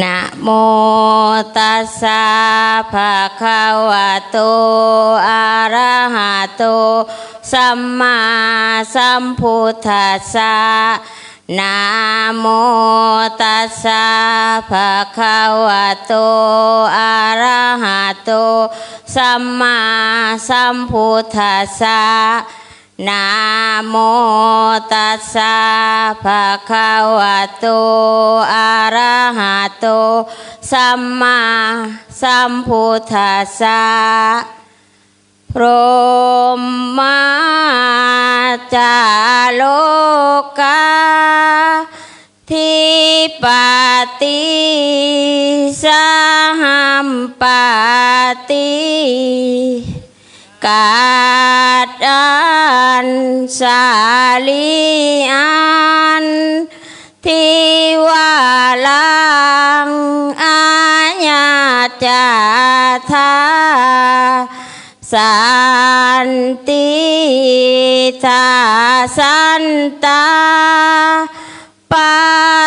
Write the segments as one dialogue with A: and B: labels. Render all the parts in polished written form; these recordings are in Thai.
A: นะโมตัสสะภะคะวะโตอะระหะโตสัมมาสัมพุทธัสสะนะโมตัสสะภะคะวะโตอะระหะโตสัมมาสัมพุทธัสสะนะโมตัสสะภะคะวะโตอะระหะโตสัมมาสัมพุทธัสสะพรหมจาโลกาทิปติสหัมปติกาดันสาลีอันทิวาลังอาญาจาธาสันติทาสันตาปา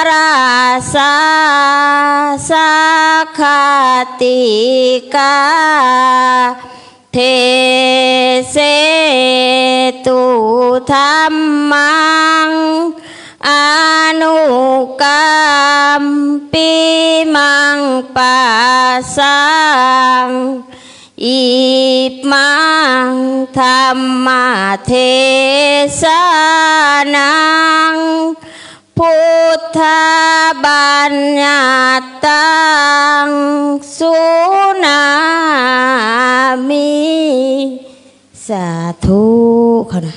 A: ราสาสัคขติกาเทเสตุธัมมังอนุกรรมปิมังปัสสังอิมังธัมมเทศนังพุทธบัญญัตังสุนามิสาธุค่ะนะ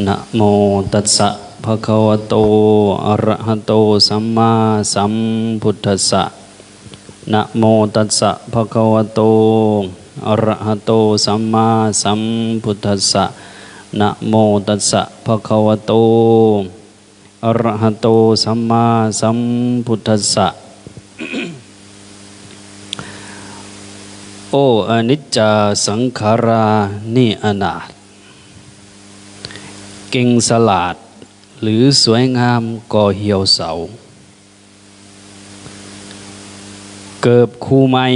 B: นะโมตัสสะภะคะวะโตอะระหะโตสัมมาสัมพุทธัสสะนะโมตัสสะภะคะวะโตอะระหะโตสัมมาสัมพุทธัสสะนะโมตัสสะภะคะวะโตอะระหะโตสัมมาสัมพุทธัสสะโออนิจจสังขารานิอนาถเก่งสลาดหรือสวยงามก็เหี่ยวเสาเกิบคู่ใหม่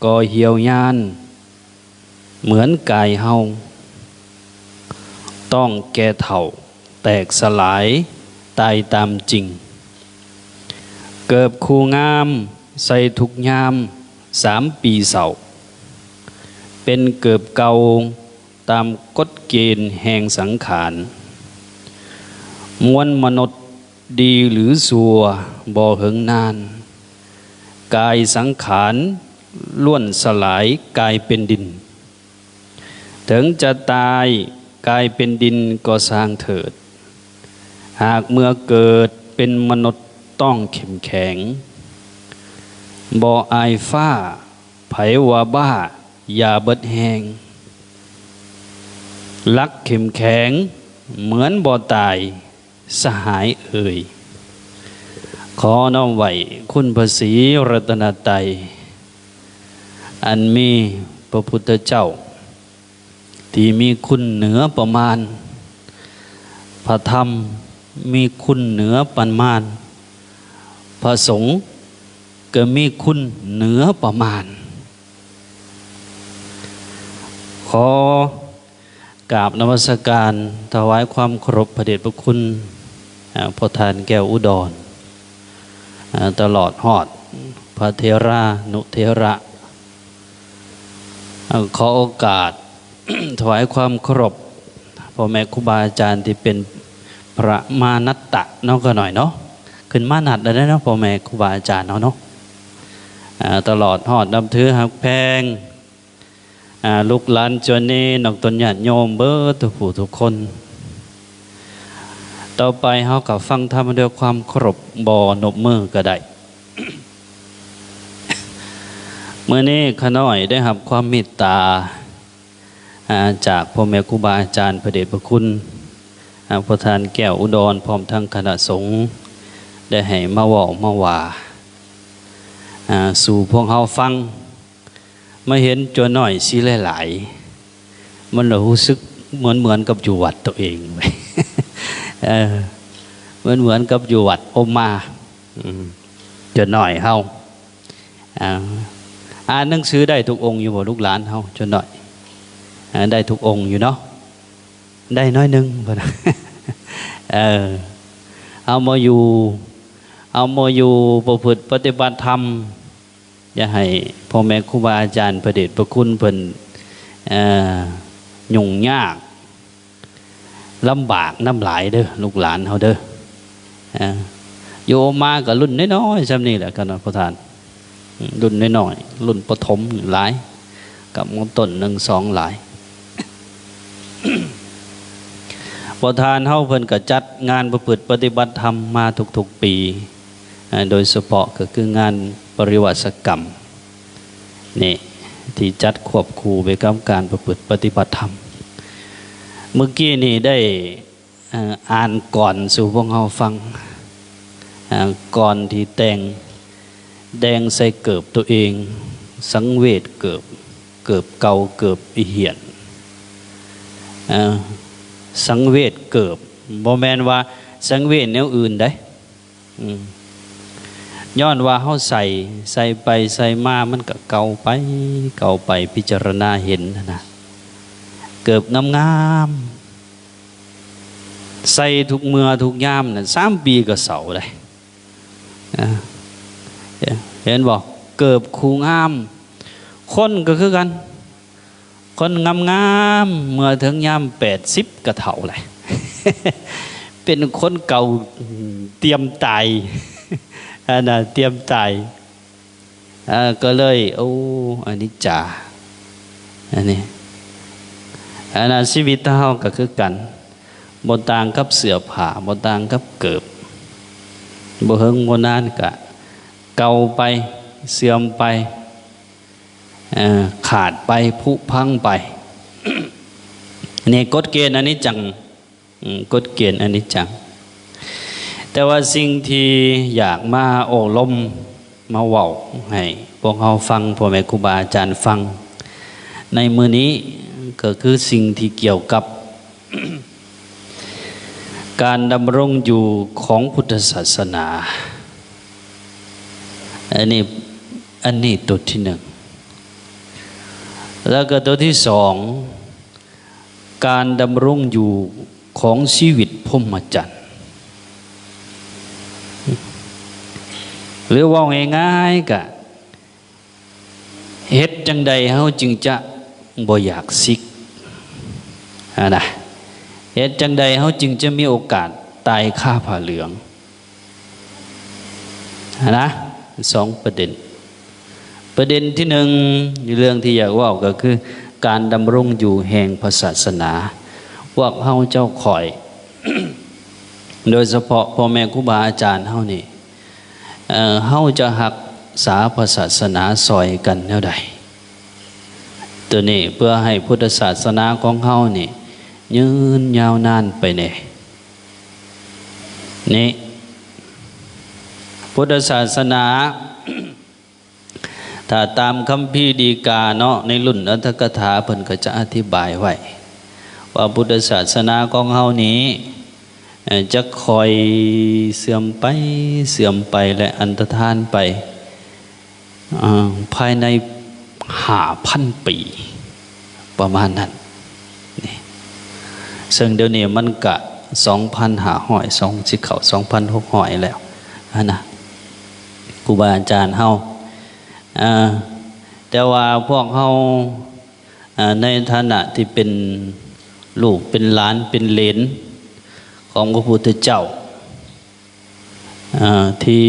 B: ก็เหี่ยวยานเหมือนกายเฮาต้องแก่เฒ่าแตกสลายตายตามจริงเกิบคู่งามใส่ทุกยาม3 ปีเสาเป็นเกิบเก่าตามกฎเกณฑ์แห่งสังขารมวลมนุษย์ดีหรือสัวบ่เหิงนานกายสังขารล้วนสลายกายเป็นดินถึงจะตายกายเป็นดินก็สร้างเถิดหากเมื่อเกิดเป็นมนุษย์ต้องเข้มแข็งบ่อายฟ้าไผว่าบ้าอย่าเบิดแหงลักเข้มแข็งเหมือนบ่ตายสหายเอ่ยขอน้อมไหวคุณพระศรีรัตนตรัยอันมีพระพุทธเจ้าที่มีคุณเหนือประมาณพระธรรมมีคุณเหนือประมาณพระสงฆ์ก็มีคุณเหนือประมาณขอกราบนมัสการถวายความเคารพพระเดชพระคุณพระทานแก้วอุดรตลอดหอดพระเทรานุเทระขอโอกาส ถวายความเคารพพ่อแม่ครูบาอาจารย์ที่เป็นพระมานัตตะน้องก็หน่อยเนาะขึ้นมานัดได้เนาะพ่อแม่ครูบาอาจารย์เนาะตลอดหอดนำถือหักแพงลูกหลานจวนนี้นอกตนญาติโยมเบิดทุกผู้ทุกคนต่อไปเฮากับฟังธรรมด้วยความเคารพบ่นบมือก็ได้ เมื่อนี้ข้าน้อยได้รับความเมตตา จากพ่อแม่ครูบาอาจารย์พระเดชพระคุณประธานแก้วอุดรพร้อมทั้งคณะสงฆ์ได้ให้มาเว้ามาว่าสู่พวกเฮาฟังมาเห็นตัวน้อยสิหลายๆมันรู้สึกเหมือนกับอยู่วัดตัวเองไปเหมือนกับอยู่วัดอมมาตัวน้อยเฮาอ่านหนังสือได้ทุกองค์อยู่บ่ลูกหลานเฮาตัวน้อยได้ทุกองค์อยู่เนาะได้น้อยนึงพุ่นเอามาอยู่ประพฤติปฏิบัติธรรมอย่าให้พ่อแม่ครูบาอาจารย์พระเดชพระคุณเพิ่นยุ่งยากลำบากน้ำหลายเด้อลูกหลานเฮาเด้อโยมากับรุ่นน้อยๆซ้ำนี่แหละกันนะประธานรุ่นน้อยๆรุ่นประถมหลายกับมต้น1 2หลายประธานเฮาเพิ่นก็จัดงานประพฤติปฏิบัติธรรมมาทุกๆปีโดยเฉพาะก็คืองานปริวาสกรรมนี่ที่จัดควบคู่ไปกับการประพฤติปฏิบัติธรรมเมื่อกี้นี่ได้อ่านก่อนสู่พวกเฮาฟังก่อนที่แต่งแดงใส่เกิบตัวเองสังเวชเกิบเก่าเกิบอีเหียนสังเวชเกิบบ่แม่นว่าสังเวชแนวอื่นได้ย้อนว่าเฮาใส่ไปใส่มามันก็เก่าไปพิจารณาเห็นนะเกิบงามๆใส่ทุกเมื่อทุกยามน่ะ3 ปีก็เสาได้เห็นบ่เกิบคูงามคนก็คือกันคนงามเมื่อถึงยาม80ก็เฒ่าเลย เป็นคนเก่าเตรียมตายเตรียมตายก็เลยอันนี้จ่าอันนี้ชีวิตเฮาก็คือกันบ่ต่างกับเสื้อผ้าบ่ต่างกับเกิบบ่เฮิงบ่นานก็เก่าไปเสื่อมไปขาดไปผุพังไป นี่กฎเกณฑ์อันนี้จังกฎเกณฑ์อันนี้จังแต่ว่าสิ่งที่อยากมาโอ้ลมมาเว้าให้พวกเราฟังพ่อแม่ครูบาอาจารย์ฟังในมื้อนี้ก็คือสิ่งที่เกี่ยวกับ การดำรงอยู่ของพุทธศาสนาอันนี้ตัวที่ 1แล้วก็ตัวที่ 2การดำรงอยู่ของชีวิตพรหมจรรย์หรือว่าง่ายๆก็เฮ็ดจังใดเฮาจึงจะบ่อยากสิกนะเฮ็ดจังใดเฮาจึงจะมีโอกาสตายคาผ้าเหลืองนะ2 ประเด็นที่ 1เรื่องที่อยากว่าก็คือการดำรงอยู่แห่งพระศาสนาพวกเฮาเจ้าข่อย โดยเฉพาะพ่อแม่ครูบาอาจารย์เฮานี่เฮาจะรักษาพระศาสนาซอยกันแนวใดตัวนี้เพื่อให้พุทธศาสนาของเฮานี่ยืนยาวนานไปแน่นี่พุทธศาสนา ถ้าตามคัมภีร์ดีกาเนาะในรุ่นอัตถกถาเพิ่นก็จะอธิบายไว้ว่าพุทธศาสนาของเฮานี้จะคอยเสื่อมไปและอันตรธานไปภายใน5,000 ปีประมาณนั้นนี่ซึ่งเดี๋ยวนี้มันก็2,500สิเข้า2,600แล้วนะครูบาอาจารย์เฮาแต่ว่าพวกเฮาในฐานะที่เป็นลูกเป็นหลานเป็นเหลนของพระพุทธเจ้าที่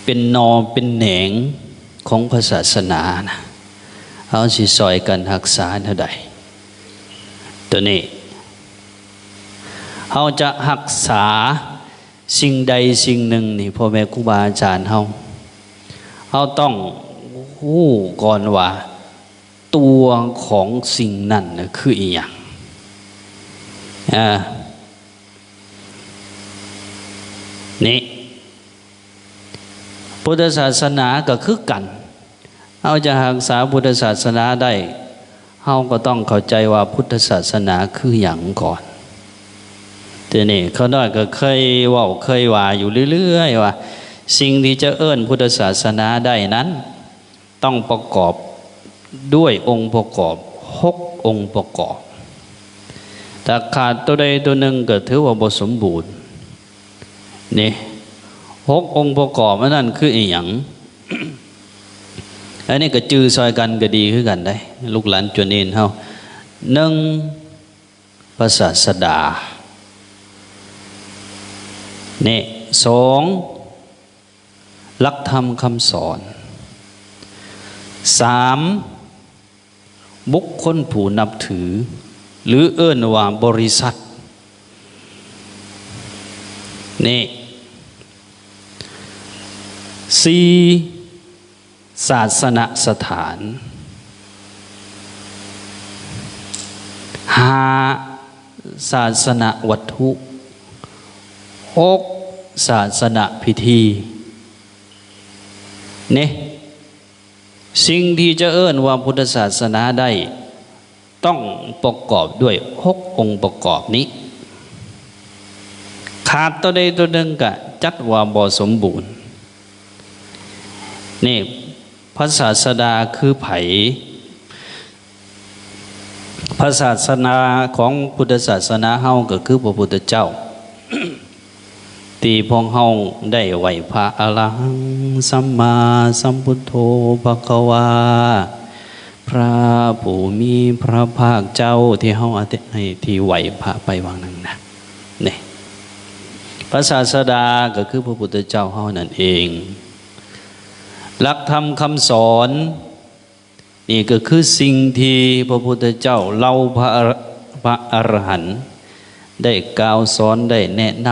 B: เป็นนอเป็นแหนงของพระศาสนานะเฮาสิซอยกันรักษาเท่าใดตัวนี้เฮาจะรักษาสิ่งใดสิ่งหนึ่งนี่พ่อแม่ครูบาอาจารย์เฮาต้องรู้ก่อนว่า ตัวของสิ่งนั้นนะคืออีหยังนี่พุทธศาสนาก็คือกันเราจะรักษาพุทธศาสนาได้เราก็ต้องเข้าใจว่าพุทธศาสนาคือหยังก่อนทีนี้เขาน้อยก็เคยว่าอยู่เรื่อยๆว่าสิ่งที่จะเอิ้นพุทธศาสนาได้นั้นต้องประกอบด้วยองค์ประกอบ6องค์ประกอบถ้าขาดตัวใดตัวหนึ่งก็ถือว่าบ่สมบูรณ์นี่6องค์ประกอบนั่นคืออีหยัง อันนี้ก็จื้อซอยกันก็ดีคือกันได้ลูกหลานจวนเอนเฮา1พระศาสดานี่2หลักธรรมคำสอน3บุคคลผู้นับถือหรือเอิ้นว่าบริษัทนี่4ศาสนสถาน5ศาสนวัตถุ6ศาสนพิธีนี่สิ่งที่จะเอิ้นว่าพุทธศาสนาได้ต้องประกอบด้วย6องค์ประกอบนี้ขาดตัวใดตัวหนึ่งก็จัดว่าบ่สมบูรณ์นี่พระศาสดาคือไผพระศาสนาของพุทธศาสนาเฮาก็คือพระพุทธเจ้า ที่พวกเฮาได้ไหวพระอรหังสัมมาสัมพุทโธภควาพระผู้มีพระภาคเจ้าที่เฮาให้ที่ไหวพระไปวางนั้นนะนี่พระศาสดาก็คือพระพุทธเจ้าเฮานั่นเองหลักธรรมคำสอนนี่ก็คือสิ่งที่พระพุทธเจ้าเล่าพระอรหันต์ได้กล่าวสอนได้แนะน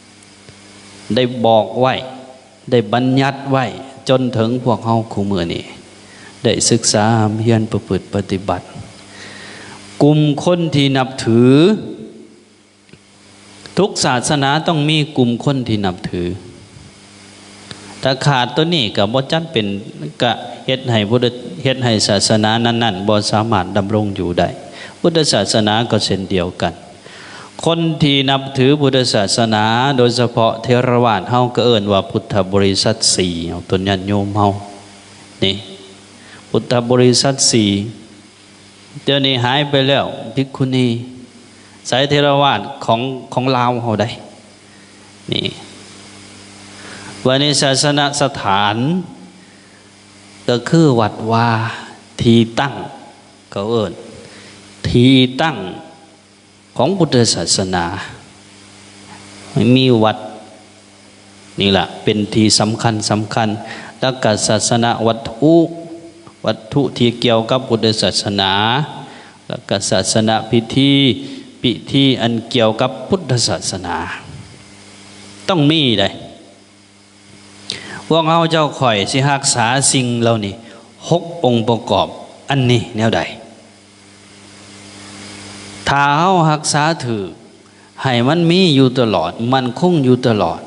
B: ำได้บอกไว้ได้บัญญัติไว้จนถึงพวกเฮาคู่มื้อนี้ได้ศึกษาเรียนประพฤติปฏิบัติกลุ่มคนที่นับถือทุกศาสนาต้องมีกลุ่มคนที่นับถือถ้าขาดตัวนี้ก็บ่จัดเป็นก็เฮ็ดให้ศาสนานั้นๆบ่สามารถดำรงอยู่ได้พุทธศาสนาก็เช่นเดียวกันคนที่นับถือพุทธศาสนาโดยเฉพาะเทรวาสเฮาก็เอิ้นว่าพุทธบริษัท4เอาต้นญาติโยมเฮานี่พุทธบริษัท4เดี๋ยวนี้หายไปแล้วภิกขุณีสายเทรวาสของลาวเฮาได้นี่วันนี้ศาสนสถานก็คือวัดวาที่ตั้งเขาเอิ้นที่ตั้งของพุทธศาสนามีวัดนี่แหละเป็นที่สำคัญแล้วก็ศาสนาวัตถุที่เกี่ยวกับพุทธศาสนาแล้วก็ศาสนาพิธีอันเกี่ยวกับพุทธศาสนาต้องมีได้พวกเราเจ้าข่อยสิรักษาสิ่งเหล่านี้6องค์ประกอบอันนี้แนวใดถ้าเฮารักษาถือให้มันมีอยู่ตลอดมันคงอยู่ตลอด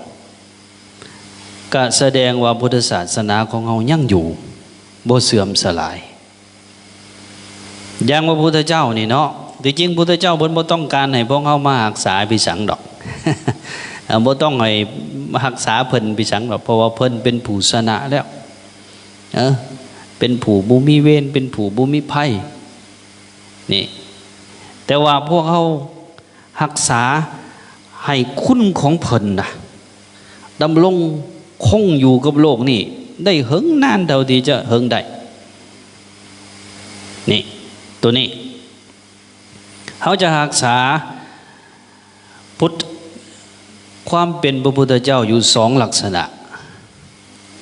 B: ก็แสดงว่าพุทธศาสนาของเฮายังอยู่บ่เสื่อมสลายอย่างพระพุทธเจ้านี่เนาะที่จริงพุทธเจ้าเพิ่นบ่ต้องการให้พวกเฮามารักษาพิสังดอก บ่ต้องให้รักษาเพิ่นพิสังดอกเพราะว่าเพิ่นเป็นผู้ชนะแล้วเป็นผู้บ่มีเวรเป็นผู้บ่มีภัยนี่แต่ว่าพวกเขารักษาให้คุณของเพิ่นนะดำรงคงอยู่กับโลกนี่ได้เหิงนานเท่าที่จะเหิงได้นี่ตัวนี้เขาจะรักษาพุทธความเป็นพระพุทธเจ้าอยู่2ลักษณะ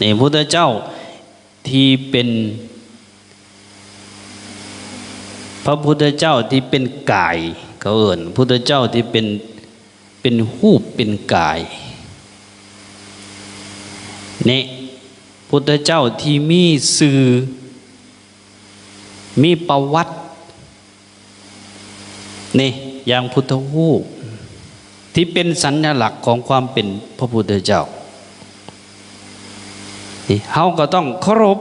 B: นี่พระพุทธเจ้าที่เป็นพระพุทธเจ้าที่เป็นกายเขาเอิ้นพุทธเจ้าที่เป็นรูปเป็นกายนี่พุทธเจ้าที่มีสื่อ มีประวัตินี่อย่างพุทธรูปที่เป็นสัญลักษณ์ของความเป็นพระพุทธเจ้านี่เฮาก็ต้องเคารพ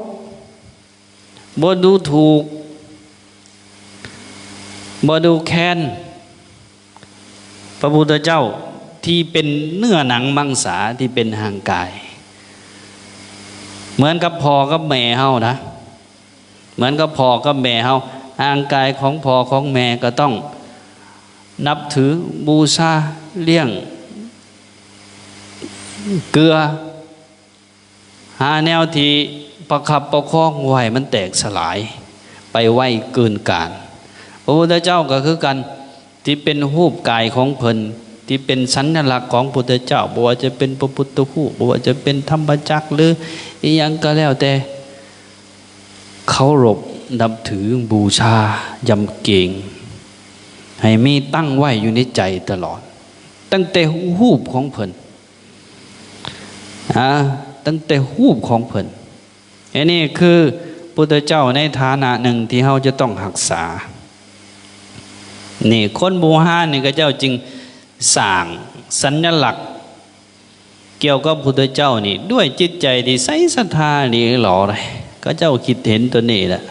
B: บ่ดูถูกบ่ดูแค้นพระพุทธเจ้าที่เป็นเนื้อหนังมังสาที่เป็นห่างกายเหมือนกับพ่อกับแม่เฮานะเหมือนกับพ่อกับแม่เฮาห่างกายของพ่อของแม่ก็ต้องนับถือบูชาเลี้ยงเกลือหาแนวที่ประคับประคองไว้มันแตกสลายไปไวเกินการพระพุทธเจ้าก็คือกันที่เป็นรูปกายของเพิ่นที่เป็นสัญลักษณ์ของพุทธเจ้าบ่ว่าจะเป็นพระพุทธรูปบ่ว่าจะเป็นธรรมจักรหรืออีหยังก็แล้วแต่เคารพนับถือบูชายำเกรงให้มีตั้งไว้อยู่ในใจตลอดตั้งแต่รูปของเพิ่นตั้งแต่รูปของเพิ่นอันนี้คือพุทธเจ้าในฐานะหนึ่งที่เราจะต้องรักษานี่คนโบราณนี่ก็เจ้าจึงสร้างสัญลักษณ์เกี่ยวกับพุทธเจ้านี่ด้วยจิตใจที่ใสศรัทธานี่หล่อเลยก็เจ้าคิดเห็นตัวนี้แหละ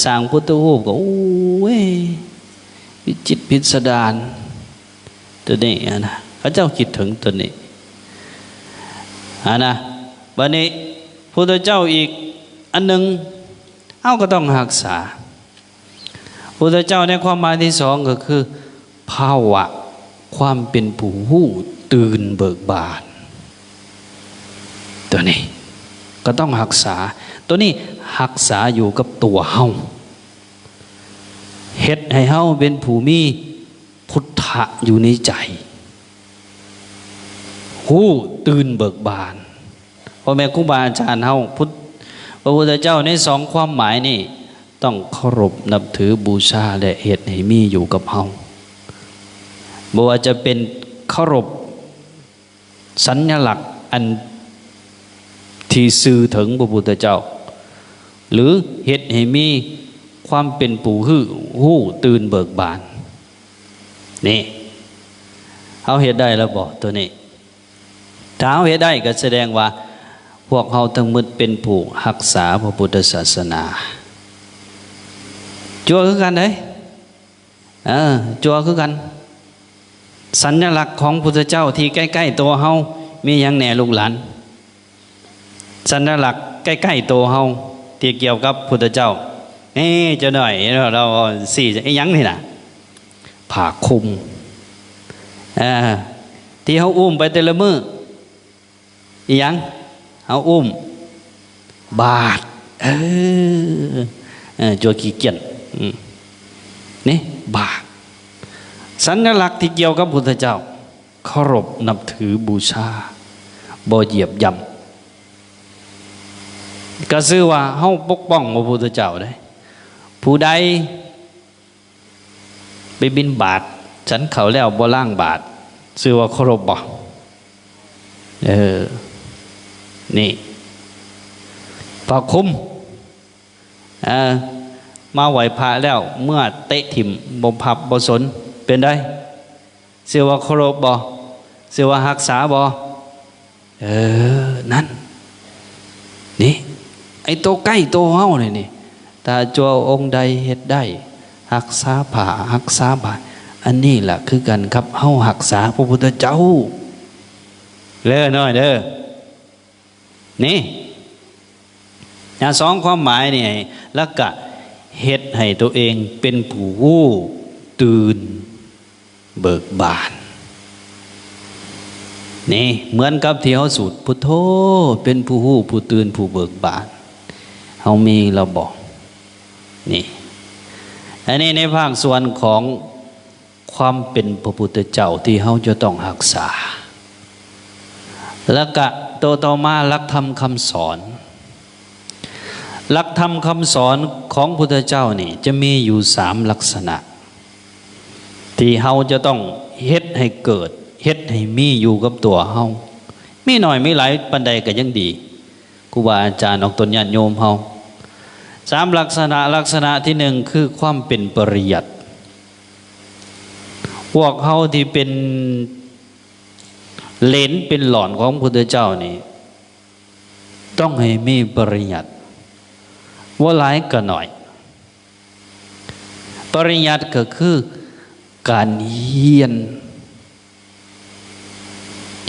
B: สร้างพุทธรูปก็โอ้ยวิจิตรพิสดารตัวนี้นะเขาเจ้าคิดถึงตัวนี้นะบัดนี้พุทธเจ้าอีกอันหนึ่งเอาก็ต้องรักษาพุทธเจ้าในความหมายที่สองก็คือภาวะความเป็นผู้รู้ตื่นเบิกบานตัวนี้ก็ต้องรักษาตัวนี้รักษาอยู่กับตัวเฮาเฮ็ดให้เฮาเป็นผู้มีพุทธะอยู่ในใจหู้ตื่นเบิกบานพ่อแม่ครูบาอาจารย์เฮาพระพุทธเจ้าในสองความหมายนี่ต้องเคารพนับถือบูชาและเฮ็ดให้มีอยู่กับเฮาบ่ว่าจะเป็นเคารพสัญลักษณ์อันที่สื่อถึงพระพุทธเจ้าหรือเฮ็ดให้มีความเป็นผู้รู้ตื่นเบิกบานนี่เขาเฮ็ดได้แล้วบ่ตัวนี้ถ้าเขาเฮ็ดได้ก็แสดงว่าพวกเขาทั้งหมดเป็นผู้รักษาพระพุทธศาสนาจัวคือกันเด้จัวคือกันสัญลักษณ์ของพุทธเจ้าที่ใกล้ๆตัวเฮามีหยังแหน่ลูกหลานสัญลักษณ์ใกล้ๆตัวเฮาที่เกี่ยวกับพุทธเจ้าจะหน่อยเราสี่ไอ้ยังนี่นะผ้าคลุมที่เขาอุ้มไปแต่ละมืออียังเขาอุ้มบาทจัวขี้เกียจนี่บาทสัญลักษณ์ที่เกี่ยวกับพุทธเจ้าเคารพนับถือบูชาบ่เหยียบย่ำก็ซื่อว่าเฮาปกป้องพระพุทธเจ้าได้ผู้ใดไปบิณฑบาตฉันเขาแล้วบ่ล้างบาตรซื่อว่าเคารพบ่นี่ผ้าคลุมมาไหวพระแล้วเมื่อเตะถิ่มบ่พับบ่สนเป็นได้ซื่อว่าเคารพบ่ซื่อว่ารักษาบ่นั่นนี่ไอ้ตัวใกล้ตัวเฮานี่ถ้าจัวองค์ใดเฮ็ดได้รักษาผ้ารักษาบาตรอันนี้แหละคือกันครับเฮารักษาพระพุทธเจ้าเด้อน้อยเด้อนี่สองความหมายนี่แล้วก็เฮ็ดให้ตัวเองเป็นผู้รู้ตื่นเบิกบานนี่เหมือนกับที่เฮาสูตรพุทโธเป็นผู้รู้ผู้ตื่นผู้เบิกบานเฮามีเราบอกนี่อันนี้ในภาคส่วนของความเป็นพระพุทธเจ้าที่เฮาจะต้องรักษาแล้วก็ต่อมาหลักธรรมคำสอนหลักธรรมคำสอนของพุทธเจ้านี่จะมีอยู่3ลักษณะที่เฮาจะต้องเฮ็ดให้เกิดเฮ็ดให้มีอยู่กับตัวเฮามีหน่อยไม่หลายปานใดก็ยังดีครูบาอาจารย์ออกตนญาติโยมเฮา 3ลักษณะที่หนึ่งคือความเป็นปริยัติพวกเขาที่เป็นเลนเป็นหลอนของพระพุทธเจ้านี่ต้องให้มีปริยัติว่าหลายก็หน่อยปริยัติก็คือการเ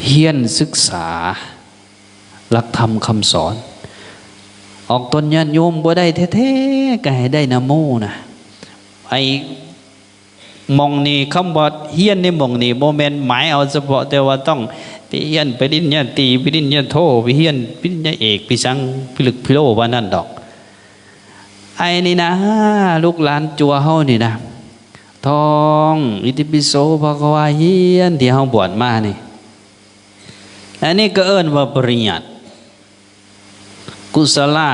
B: รียนศึกษาหลักธรรมคำสอนออกตนญาติโยมบ่ได้แท้ๆก็ให้ได้นะโมนะไอ้มองนี่คำว่าเฮียนในมองนี่โมเมนต์หมายเอาเฉพาะแต่ว่าต้องไปเฮียนไปดินญาตีไปดินญาโทไปเฮียนไปดินญาเอกไปสังพิลึกพิโลว่านั่นดอกไอ้นี่นะลูกหลานจัวเฮานี่นะท่องอิติปิโสภควาเฮียนที่เฮาบวชมานี่อันนี้ก็เอิ้นว่าปริยัติกุศลา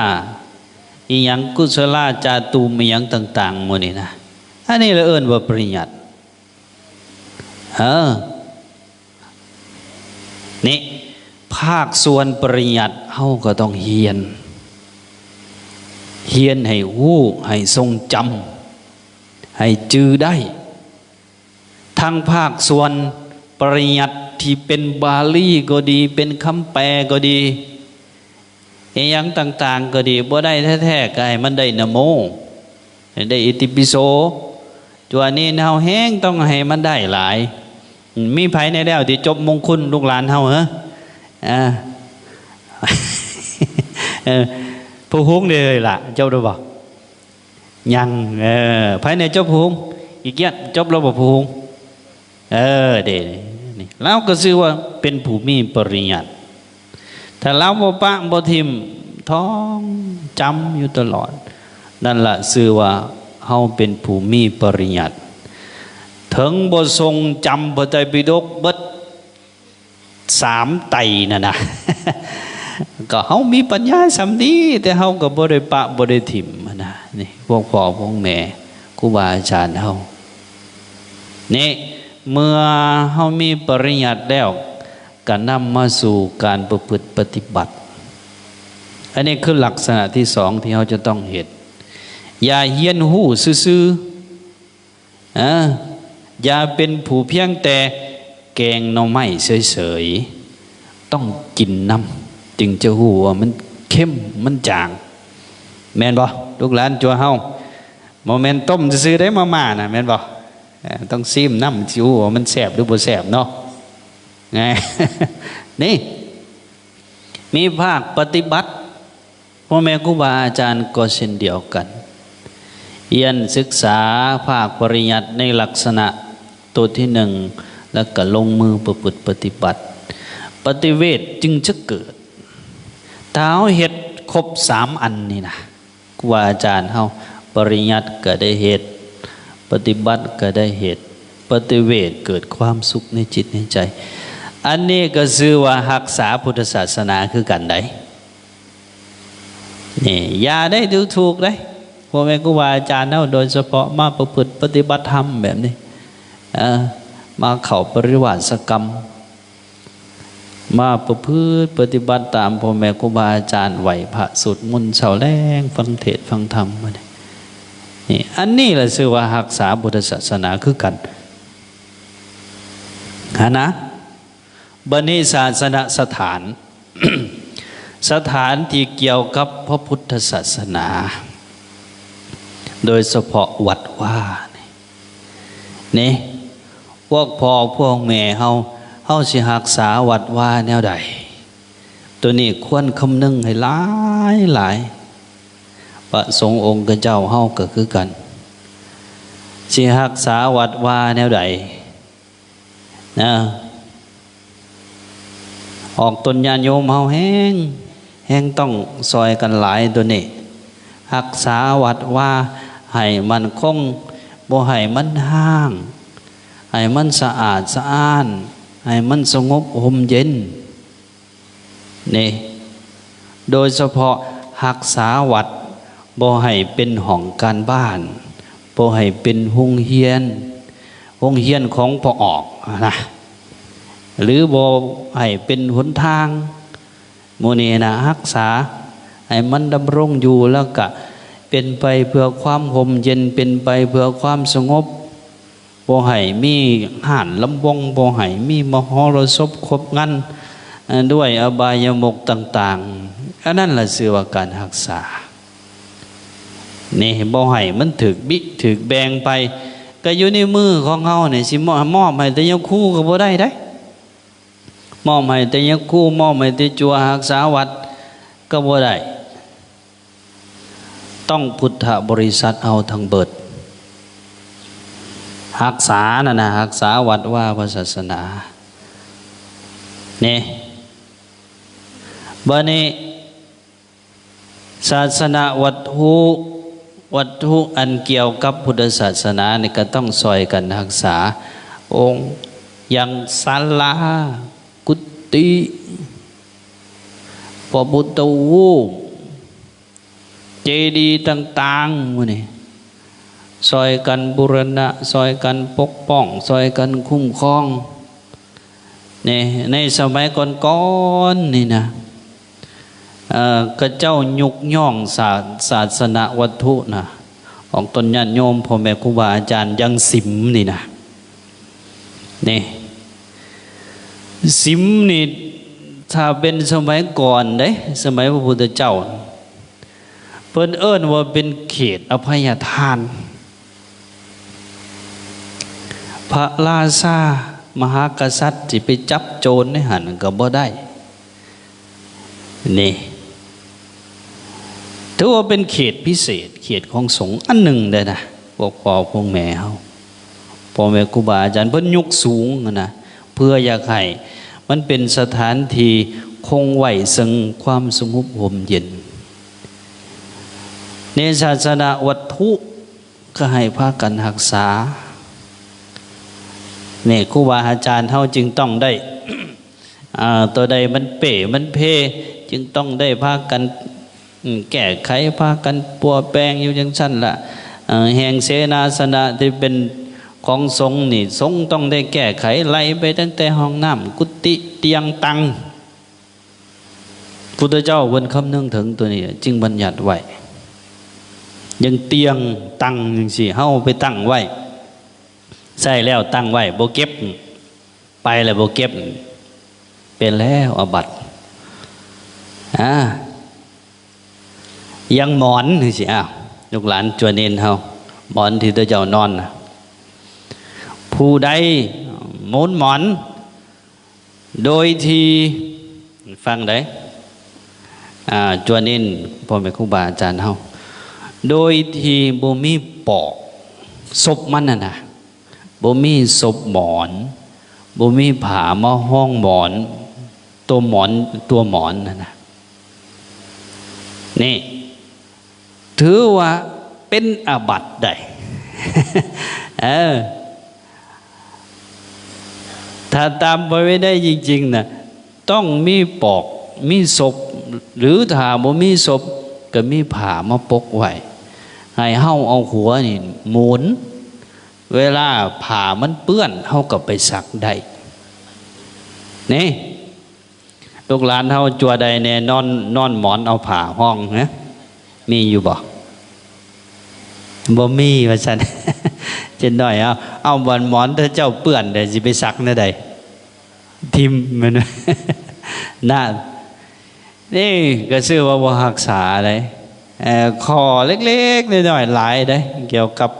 B: อีหยังกุศลาจาตุมอีหยังต่างๆหมดนี่นะอันนี้เราเอิ้นว่าปริยัตินี่ภาคส่วนปริยัติเฮาก็ต้องเฮียนให้ฮู้ให้ทรงจำให้จื้อได้ทั้งภาคส่วนปริยัติที่เป็นบาลีก็ดีเป็นคำแปลก็ดีอย่างต่างๆก็ดีบ่ได้แท้ๆก็ให้มันได้นะโมได้อิติปิโสตัวนี้เฮาแห้งต้องให้มันได้หลายมีไผในแล้วที่จบมงคลลูกหลานเฮาเหรอผู้ฮุ้งเลยล่ะเจ้าดูบ่ยังไผในจบผู้ฮุ้งอีกเกียรติจบแล้วบ่ผู้ฮุ้งเด้นี่แล้วก็ชื่อว่าเป็นผู้มีปริยัติถ้าเราบ่ปะบ่ทิมท้องจำอยู่ตลอดนั่นล่ะชื่อว่าเฮาเป็นผู้มีปริยัติถึงบ่ทรงจำพระไตรปิฎกเบิด3 ไตรนั่นนะ ก็เฮามีปัญญาสำนี้แต่เฮาก็บ่ได้ปะบ่ได้ทิมนะนี่พวกพ่อพวกแม่ครูบาอาจารย์เฮานี่เมื่อเฮามีปริยัติแล้วก็นำมาสู่การประพฤติปฏิบัติอันนี้คือลักษณะที่2ที่เฮาจะต้องเฮ็ดอย่าเฮียนหู้ซื่อๆอย่าเป็นผู้เพียงแต่แกงหน่อไม้เฉยๆต้องกินน้ำจึงจะหู้ว่ามันเข้มมันจางแม่นบ่ลูกหลานจัวเฮาบ่แม่นต้มซื่อๆได้มาม่าน่ะแม่นบ่ต้องซิมน้ำสิหู้ว่ามันแซ่บหรือบ่แซ่บเนาะไง นี่มีภาคปฏิบัติพ่อแม่ครูบาอาจารย์ก็เช่นเดียวกันเรียนศึกษาภาคปริยัติในลักษณะตัวที่1แล้วก็ลงมือประพฤติปฏิบัติปฏิเวทจึงจะเกิดถ้าเฮาเฮ็ดครบ3 อันนี่นะครูบาอาจารย์เฮาปริยัติก็ได้เฮ็ดปฏิบัติก็ได้เฮ็ดปฏิเวทเกิดความสุขในจิตในใจอันนี้ก็ชื่อว่ารักษาพุทธศาสนาคือกันได้นี่อย่าได้ดูถูกได้พ่อแม่ครูบาอาจารย์เฮาโดยเฉพาะมาประพฤติปฏิบัติธรรมแบบนี้มาเข้าปริวาสกรรมมาประพฤติปฏิบัติตามพ่อแม่ครูบาอาจารย์ไหวพระสวดมนต์เช้าแลงฟังเทศน์ฟังธรรมมานี่อันนี้แหละชื่อว่ารักษาพุทธศาสนาคือกันนะบัดนี้ศาสนสถาน สถานที่เกี่ยวกับพระพุทธศาสนาโดยเฉพาะวัดว่านี่พวกพ่อพวกแม่เฮาสิรักษาวัดว่าแนวใดตัวนี้ควรคำนึงให้หลายพระสงฆ์องค์เจ้าเฮาก็คือกันสิรักษาวัดว่าแนวใดนะออกตนญาณโยมเฮาแห้งต้องซอยกันหลายตัวนี้รักษาวัดว่าให้มันคงบ่ให้มันห่างให้มันสะอาดสะอ้านให้มันสงบห่มเย็นนี่โดยเฉพาะรักษาวัดบ่ให้เป็นห้องการบ้านบ่ให้เป็นโรงเรียนของพอออกนะหรือบ่ให้เป็นหนทางโมเนนะรักษาให้มันดำรงอยู่แล้วก็ เป็นไปเพื่อความห่มเย็นเป็นไปเพื่อความสงบบ่ให้มีห่านลำวงบ่ให้มีมหรสพคบงันด้วยอบายมุขต่างๆอันนั้นแหละชื่อว่าการรักษานี่บ่ให้มันถึกบิถึกแบ่งไปก็อยู่ในมือของเฮาเนี่ยสิมอบให้แต่ยกคู่ก็บ่ได้ได้มอบให้แต่ยกคู่มอบให้แต่จัวรักษาวัดก็บ่ได้ต้องพุทธบริษัทเอาทั้งเบิดรักษานะรักษาวัดว่าศาสนานี่บัดนี้ศาสนาวัตถุอันเกี่ยวกับพุทธศาสนาเนี่ยก็ต้องซอยกันรักษาองค์อย่างศาลากุฏิพระพุทธรูปเจดีย์ต่างๆมื้อนี้ซอยกันบูรณะซอยกันปกป้องซอยกันคุ้มครองนี่ในสมัยก่อนๆนี่นะก็เจ้ายุกย่องศาสนาวัตถุนะของตนญาติโยมพ่อแม่ครูบาอาจารย์ยังสิมนี่นะนี่สิมนี่ถ้าเป็นสมัยก่อนเด้สมัยพระพุทธเจ้าเพิ่นเอิ้นว่าเป็นเขตอภัยทานพระราชามหากษัตริย์ที่ไปจับโจรในหันก็บ่ได้นี่ถือว่าเป็นเขตพิเศษเขตของสงฆ์อันหนึ่งได้นะพวกพ่อพวกแม่เฮาพ่อแม่ครูบาอาจารย์เพิ่นยกสูงนะเพื่ออยากให้มันเป็นสถานที่คงไว้ซึ่งความสงบร่มเย็นในศาสนาวัตถุก็ให้พากันรักษาเนี่ยครูบาอาจารย์เฮาจึงต้องได้ ตัวใดมันเป๋มันเพจึงต้องได้พากันแก้ไขพากันปัวแปลงอยู่จังซั่นล่ะแห่งเสนาสนะที่เป็นของสงฆ์นี่สงฆ์ต้องได้แก้ไขไล่ไปตั้งแต่ห้องน้ำกุฏิเตียงตังพุทธเจ้าเพิ่นคำนึงถึงตัวนี้จึงบัญญัติไว้ยังเตียงตังจังซี่เฮาไปตั้งไว้ใส่แล้วตั้งไว้บ่เก็บไปแล้วบ่เก็บเป็นแล้วอาบัติยังหมอนนี่สิลูกหลานจวนเนนเฮาหมอนที่ตัวเจ้านอนนะผู้ใดหมุนหมอนโดยที่ฟังได้จวนเนนพ่อแม่ครูบาอาจารย์เฮาโดยที่บ่มีปอกศพมันน่ะนะบ่มีศพหมอนบ่มีผ้ามาห้องหมอนตัวหมอนน่ะนะนี่ถือว่าเป็นอาบัติได้ ถ้าตามไปไม่ได้จริงๆนะต้องมีปอกมีศพหรือถ้าบ่มีศพก็มีผ้ามาปกไว้ให้เฮาเอาหัวนี่หมุนเวลาผ้ามันเปื้อนเฮาก็ไปซักได้นี่ลูกหลานเฮาจัวใดแน่นอนหมอนเอาผ้าห้องนะมีอยู่บ่บ่มีว่าซั่น เจนหน่อยเอาบอนหมอนถ้าเจ้าเปื้อนได้สิไปซักแนวใดทิ่มมัน น่านี่ก็ชื่อว่าบ่รักษาได้ข้อเล็กๆน้อยๆหลายได้เกี่ยวกับ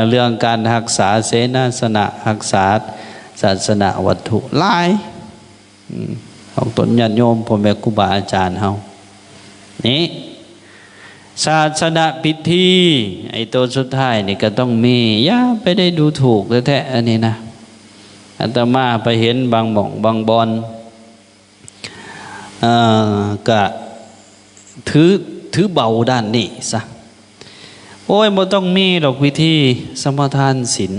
B: เรื่องการรักษาเสนาสนะรักษาศาสนาวัตถุหลายของตนญาติโยมพ่อแม่ครูบาอาจารย์เฮานี่ศาสนาพิธีไอ้ตัวสุดท้ายนี่ก็ต้องมีอย่าไปได้ดูถูกแท้ๆอันนี้นะอาตมาไปเห็นบางหม่องบางบอนก็ถือเบาด้านนี้ซะโอ้ยบ่ต้องมีดอกวิธีสมทานศีล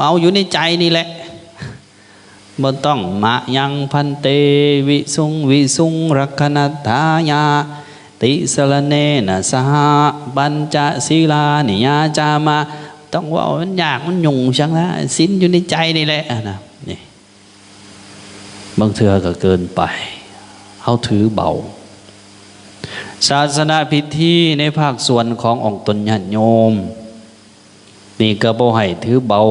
B: เอาอยู่ในใจนี่แหละบ่ต้องมะยังพันเตวิสุงรักขณทายาติสรเนนะสหปัญจศีลานิยาจามาต้องว่ามันยากมันยุ่งจังนะศีลอยู่ในใจนี่แหละนะนี่บางเทื่อก็เกินไปเขาถือเบา ศาสนาพิธีในภาคส่วนขององค์ตนญาติโยมนี่ก็บ่ให้ถือเบา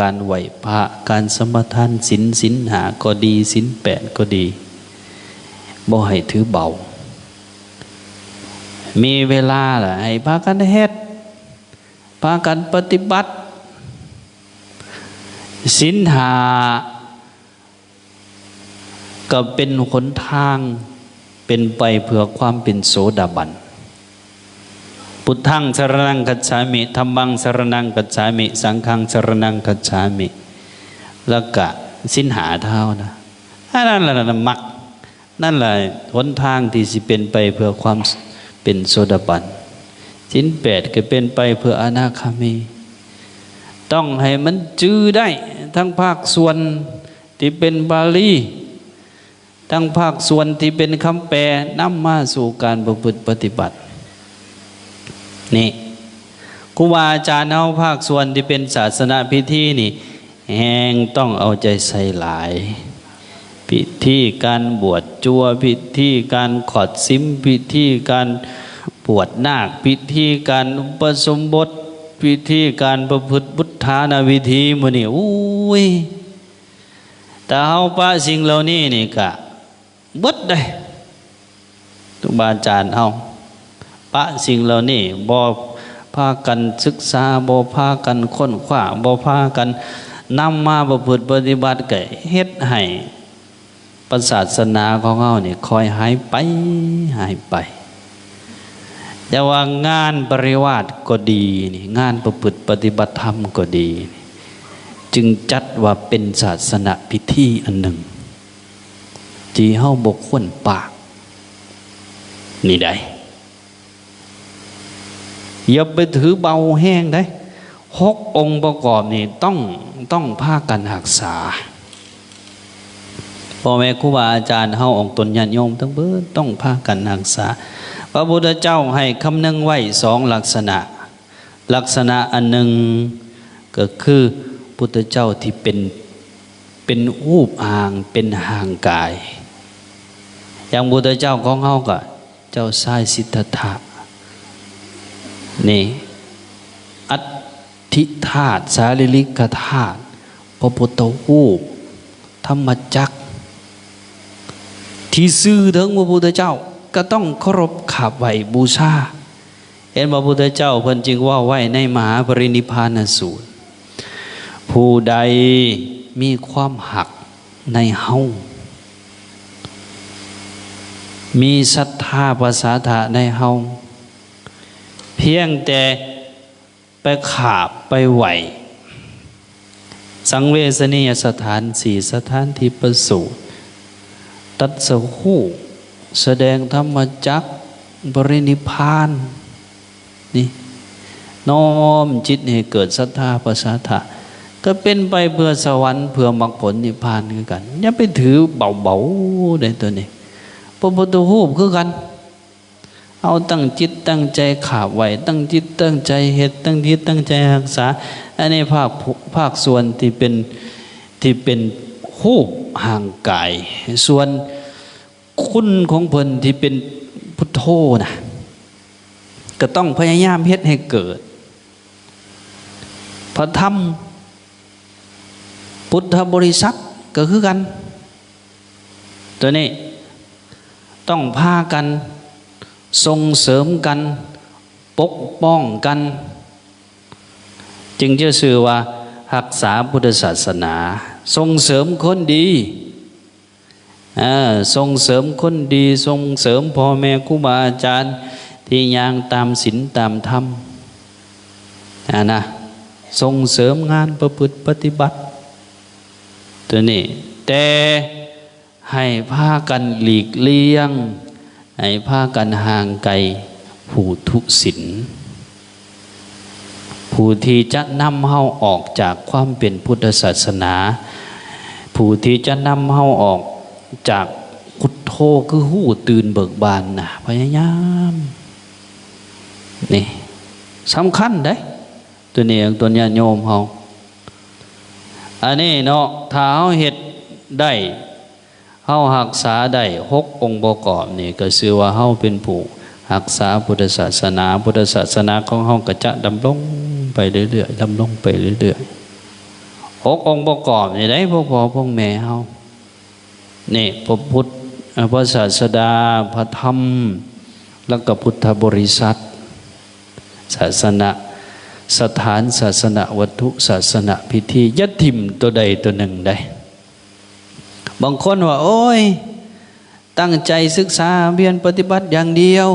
B: การไหวพระการสมทานศีลหาก็ดีศีล8ก็ดีบ่ให้ถือเบามีเวลาล่ะให้พากันเฮ็ดพากันปฏิบัติศีลหาก็เป็นหนทางเป็นไปเพื่อความเป็นโสดาบันพุทธังสรณังคัจฉามิธัมมังสรณังคัจฉามิสังฆังสรณังคัจฉามิแล้วก็ศีลหาเท่านะนั่นแหละมรรคนั่นแหละหนทางที่สิเป็นไปเพื่อความเป็นโสดาบันศีล8ก็เป็นไปเพื่ออนาคามีต้องให้มันจื้อได้ทั้งภาคส่วนที่เป็นบาลีทั้งภาคส่วนที่เป็นคำแปลนำมาสู่การประพฤติปฏิบัตินี่ครูบาอาจารย์เอาภาคส่วนที่เป็นศาสนาพิธีนี่แห่งต้องเอาใจใส่หลายพิธีการบวชจัวพิธีการขอดซิมพิธีการบวชนาคพิธีการอุปสมบทพิธีการประพฤติพุทธานาวิธีมื้อนี้อุ้ยแต่เฮาปะสิ่งเหล่านี้นี่ก็เบิดได้ครูบาอาจารย์เฮาปะสิ่งเหล่านี้บ่พากันศึกษาบ่พากันค้นคว้าบ่พากันนำมาประพฤติปฏิบัติก็เฮ็ดให้ศาสนาของเฮานี่ค่อยหายไปแต่ว่างานปริวาสก็ดีนี่งานประพฤติปฏิบัติธรรมก็ดีจึงจัดว่าเป็นศาสนาพิธีอันหนึ่งที่เฮาบ่ควรปากนี่ได้อย่าไปถือเบาแห้งได้6องค์ประกอบนี่ต้องพากันรักษาพ่อแม่ครูบาอาจารย์เฮาองค์ตนญาติโยมทั้งเบิดต้องพากันรักษาพระพุทธเจ้าให้คำนึงไว้2ลักษณะอันหนึ่งก็คือพุทธเจ้าที่เป็นรูปอ่างเป็นห่างกายอย่างพุทธเจ้าของเฮาก็เจ้าชายสิทธัตถะนี่อัตถิธาตุสารีริกธาตุพระพุทธรูปธรรมจักรที่ซื่อถึงพระพุทธเจ้าก็ต้องเคารพขับไหวบูชาเห็นพระพุทธเจ้าเพิ่นจึงว่าไว้ในมหาปรินิพพานสูตรผู้ใดมีความหักในเฮามีศรัทธาประสาทะในเฮาเพียงแต่ไปขาบไปไหวสังเวชนียสถาน4สถานที่ประสูติตัดสหูแสดงธรรมจักรปรินิพพานนี่น้อมจิตให้เกิดศรัทธาประสาทะก็เป็นไปเพื่อสวรรค์เพื่อมรรคผลนิพพานคือกันอย่าไปถือเบาๆในตัวนี้พระพุทธรูปคือกันเอาตั้งจิตตั้งใจขาบไว้ตั้งจิตตั้งใจเฮ็ดตั้งจิตตั้งใจรักษาอันนี้ภาคส่วนที่เป็นรูปห่างกายส่วนคุณของเพิ่นที่เป็นพุทโธนะก็ต้องพยายามเฮ็ดให้เกิดพระธรรมพุทธบริษัทก็คือกันตัวนี้ต้องพากันส่งเสริมกันปกป้องกันจึงจะชื่อว่ารักษาพุทธศาสนาส่งเสริมคนดีส่งเสริมคนดีส่งเสริมพ่อแม่ครูบาอาจารย์ที่ย่างตามศีลตามธรรมนะส่งเสริมงานประพฤติปฏิบัติตัวนี้แต่ให้พากันหลีกเลี่ยงให้พากันห่างไกลผู้ทุศีลผู้ที่จะนำเฮาออกจากความเป็นพุทธศาสนาผู้ที่จะนำเฮาออกจากพุทโธคือหู้ตื่นเบิกบานนะพยายามนี่สำคัญได้ตัวนี้ตัวญาติโยมเฮาอันนี้เนาะถ้าเฮาเฮ็ดได้เฮารักษาได้6องค์ประกอบนี่ก็ชื่อว่าเฮาเป็นผู้ รักษาพุทธศาสนาพุทธศาสนาของเฮาก็จะดำรงไปเรื่อยๆดำรงไปเรื่อยๆองค์ประกอบนี่ได้พวกพ่อพวกแม่เฮานี่พระพุทธพระศาสดาพระธรรมแล้วก็พุทธบริษัทศาสนาสถานศาสนาวัตถุศาสนาพิธียัดทิมตัวใดตัวหนึ่งได้บางคนว่าโอ้ยตั้งใจศึกษาเพียรปฏิบัติอย่างเดียว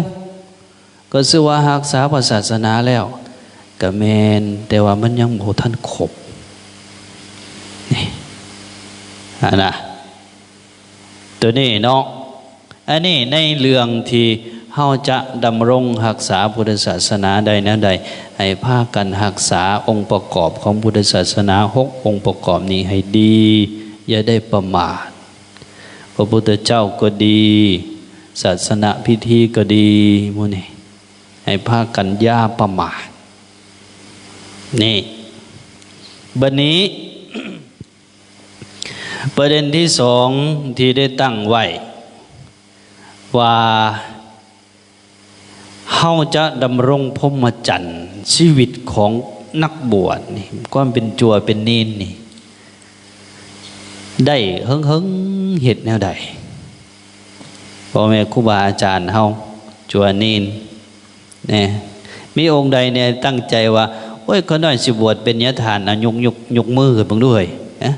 B: ก็ชื่อว่ารักษาพระศาสนาแล้วก็แม่นแต่ว่ามันยังบ่ทันครบนี่นะตัวนี้เนาะอันนี้ในเรื่องที่เฮาจะดำรงรักษาพุทธศาสนาใดแนวใดให้พากันรักษาองค์ประกอบของพุทธศาสนา6องค์ประกอบนี้ให้ดีอย่าได้ประมาทพระพุทธเจ้าก็ดีศาสนาพิธีก็ดีหมู่นี้ให้พากันอย่าประมาทนี่บัดนี้ ประเด็นที่สองที่ได้ตั้งไว้ว่าเฮาจะดำรงพรหมจรรย์ชีวิตของนักบวชนี่ความเป็นจัวเป็นนีนนี่ได้เฮิงเฮ็ดแนวใดพ่อแม่ครูบาอาจารย์เฮาจัวนีนเนี่ยมีองค์ใดเนี่ยตั้งใจว่าโอ้ยคนน้อยสิบวชเป็นยะทานนะยกมือขึ้นเบิ่งด้วยนะ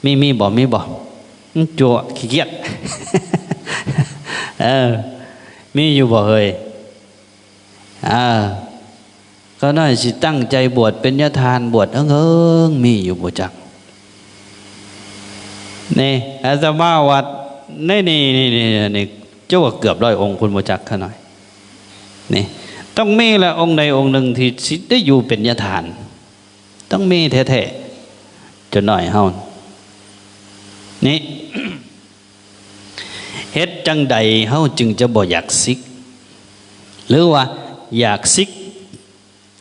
B: มีบ่จัวขี้เกียจ มีอยู่บ่เฮ้ยก็น่าสิตั้งใจบวชเป็นยะทานบวชเอิงมีอยู่บ่จักนี่อาตมาวัดนี่เจ้าว่าเกือบ100องค์คุณบ่จักเขาหน่อยนี่ต้องมีละองค์ใดองค์หนึ่งที่สิได้อยู่เป็นยะทานต้องมีแท้ๆจะหน่อยเฮานี่ เฮ็ดจังใดเฮาจึงจะบ่อยากซิกหรือว่าอยากซิก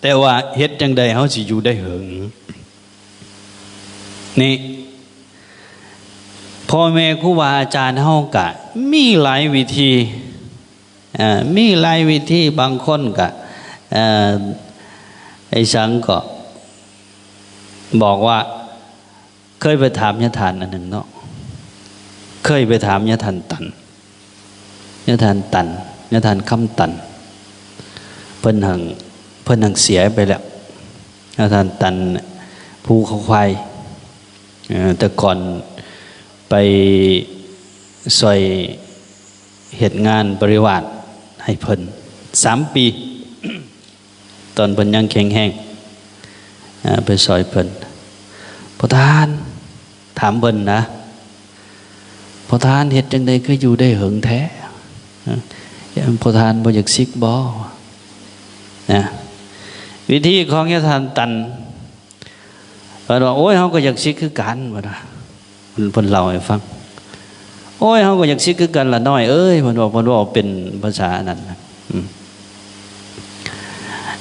B: แต่ว่าเฮ็ดจังใดเฮาสิอยู่ได้เหิงนี่พ่อแม่ครูบาอาจารย์เฮาก็มีหลายวิธีมีหลายวิธีบางคนก็ไอ้สังก็บอกว่าเคยไปถามยะทานอันหนึ่งเนาะเคยไปถามยะทานตันยะทานคำตันเพิ่นหังเสียไปแล้วยะทานตันภูเขาควายแต่ก่อนไปซอยเหตุงานบริวารให้เพิ่น3 ปี ตอนเพิ่นยังแข็งแรงไปซอยเพิ่นพระทานถามเพิ่นนะพระทานเฮ็ดจังได๋คืออยู่ได้เหิงแท้พระทานบ่อยากซิกบ่นะวิธีของยะทานตันเพิ่นว่าโอ้ยเฮาก็อยากซิกคือกันว่านะเพิ่นเล่าให้ฟังโอ้ยเฮาก็อยากซิกคือกันล่ะน้อยเอ้ยเพิ่นว่าเป็นภาษานั้นนะ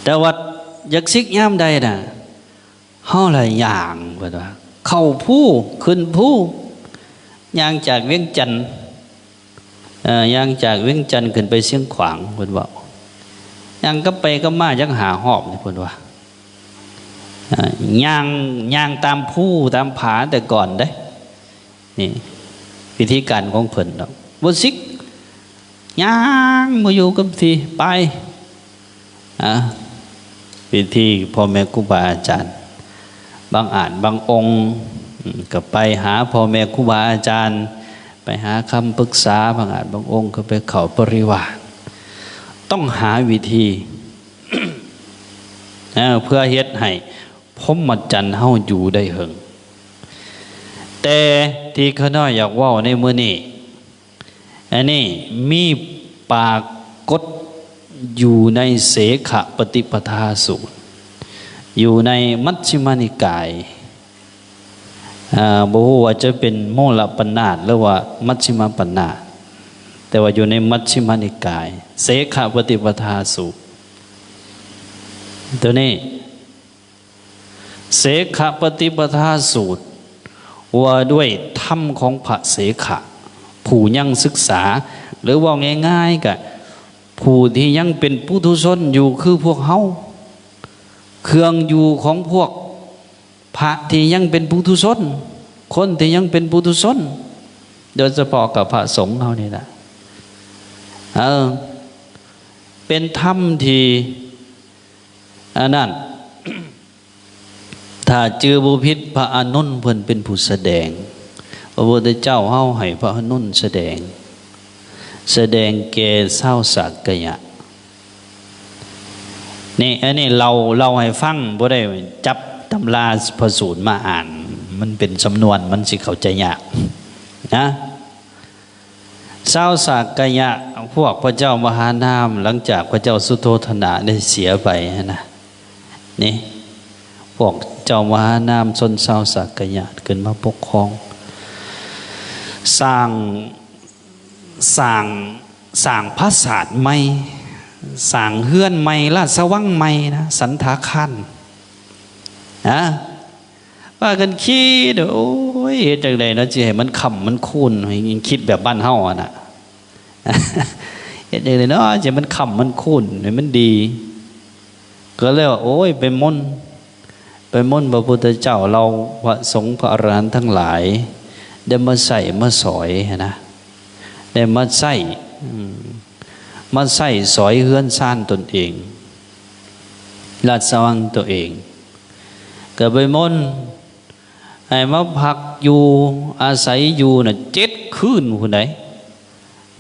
B: แต่ว่าอยากซิกยามใดน่ะเฮาละย่างเพิ่นว่าเข้าภูขึ้นภูย่างจากเวียงจันทน์ย่างจากเวียงจันทน์ขึ้นไปเชียงขวางเพิ่นว่าย่างก็ไปก็มาจักหาหอบนี่เพิ่นว่าย่างตามภูตามผาแต่ก่อนเด้นี่วิธีการของเพิ่นดอกบ่ซิกย่างบ่อยู่กับที่ไปวิธีพ่อแม่ครูบาอาจารย์บางองค์ก็ไปหาพ่อแม่ครูบาอาจารย์ไปหาคำปรึกษาบางองค์ก็ไปเข้าปริวาสต้องหาวิธี เพื่อเฮ็ดให้พรหมจรรย์เฮาอยู่ได้เหิงแต่ที่ข้าน้อยอยากเว้าในมื้อนี้อันนี้มีปรากฏอยู่ในเสขปฏิปทาสูตรอยู่ในมัชฌิมานิกายบ่ฮู้ว่าจะเป็นโมลปัณนาถหรือว่ามัชฌิมาปัณนาถแต่ว่าอยู่ในมัชฌิมานิกายเสขปฏิปทาสูตรตัวนี้เสขปฏิปทาสูตรว่าด้วยธรรมของพระเสขะผู้ยังศึกษาหรือว่าง่ายๆก็ ผู้ที่ยังเป็นปุถุชนอยู่คือพวกเฮาเครื่องอยู่ของพวกพระที่ยังเป็นปุถุชนคนที่ยังเป็นปุถุชนโดยเฉพาะกับพระสงฆ์เฮานี่แหละเป็นธรรมที่อันนั้น ถ้าเจอบุพิษพระอานนท์เพิ่นเป็นผู้แสดงพระพุทธเจ้าเฮาให้พระอานนท์แสดงแก่เศร้าสักกะยะนี่อันนี้เราให้ฟังบ่ได้จับตำราพระสูตรมาอ่านมันเป็นสำนวนมันสิเข้าใจยากนะเศร้าสักกะยะพวกพระเจ้ามหานามหลังจากพระเจ้าสุโธทนะได้เสียไปนะนี่พวกเจ้ามหานามชนเศร้าสักกะยะขึ้นมาปกครองสร้างพระศาสตร์ใหม่สร้างเฮือนใหม่ราชวังใหม่นะสันทาคันนะว่ากันคิดโอ้ยจังไดนะสิให้มันขำมันคูนให้คิดแบบบ้านเฮาอ่ะนะเฮ็ดจังไดเนาะสิมันขำมันคูนให้มันดีก็เลยว่าโอ้ยไปม่นพระพุทธเจ้าเราพระสงฆ์พระอรหันต์ทั้งหลายได้มาใส่มาสอยนะได้มาใส่สอยเฮือนซ่านตนเองราชวังตัวเองก็ไปมนให้มาพักอยู่อาศัยอยู่น่ะ7 คืนผู้ใด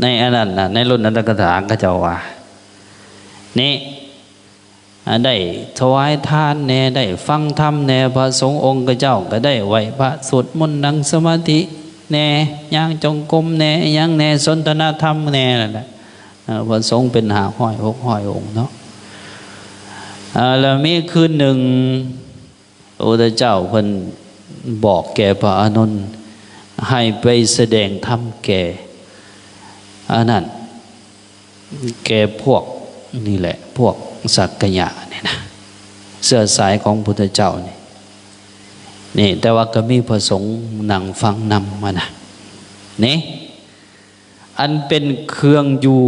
B: ในอันนั้นน่ะในรุ่นอัตถกถาก็เจ้าว่านี่ได้ถวายทานแน่ได้ฟังธรรมแน่พระสงฆ์องค์เจ้าก็ได้ไหวพระสวดมนต์นั่งสมาธิแน่ย่างจงกรมแน่ยังแน่สนทนาธรรมแน่นั่นแหละพระสงฆ์เป็น500-600 องค์เนาะแล้วมีคืนหนึ่งพระพุทธเจ้าเพิ่นบอกแก่พระอานนท์ให้ไปแสดงธรรมแก่อันนั้นแก่พวกนี่แหละพวกสักกะยะนี่นะเสื้อสายของพุทธเจ้านี่แต่ว่าก็มีพระสงฆ์นั่งฟังนำมานะนี่อันเป็นเครื่องอยู่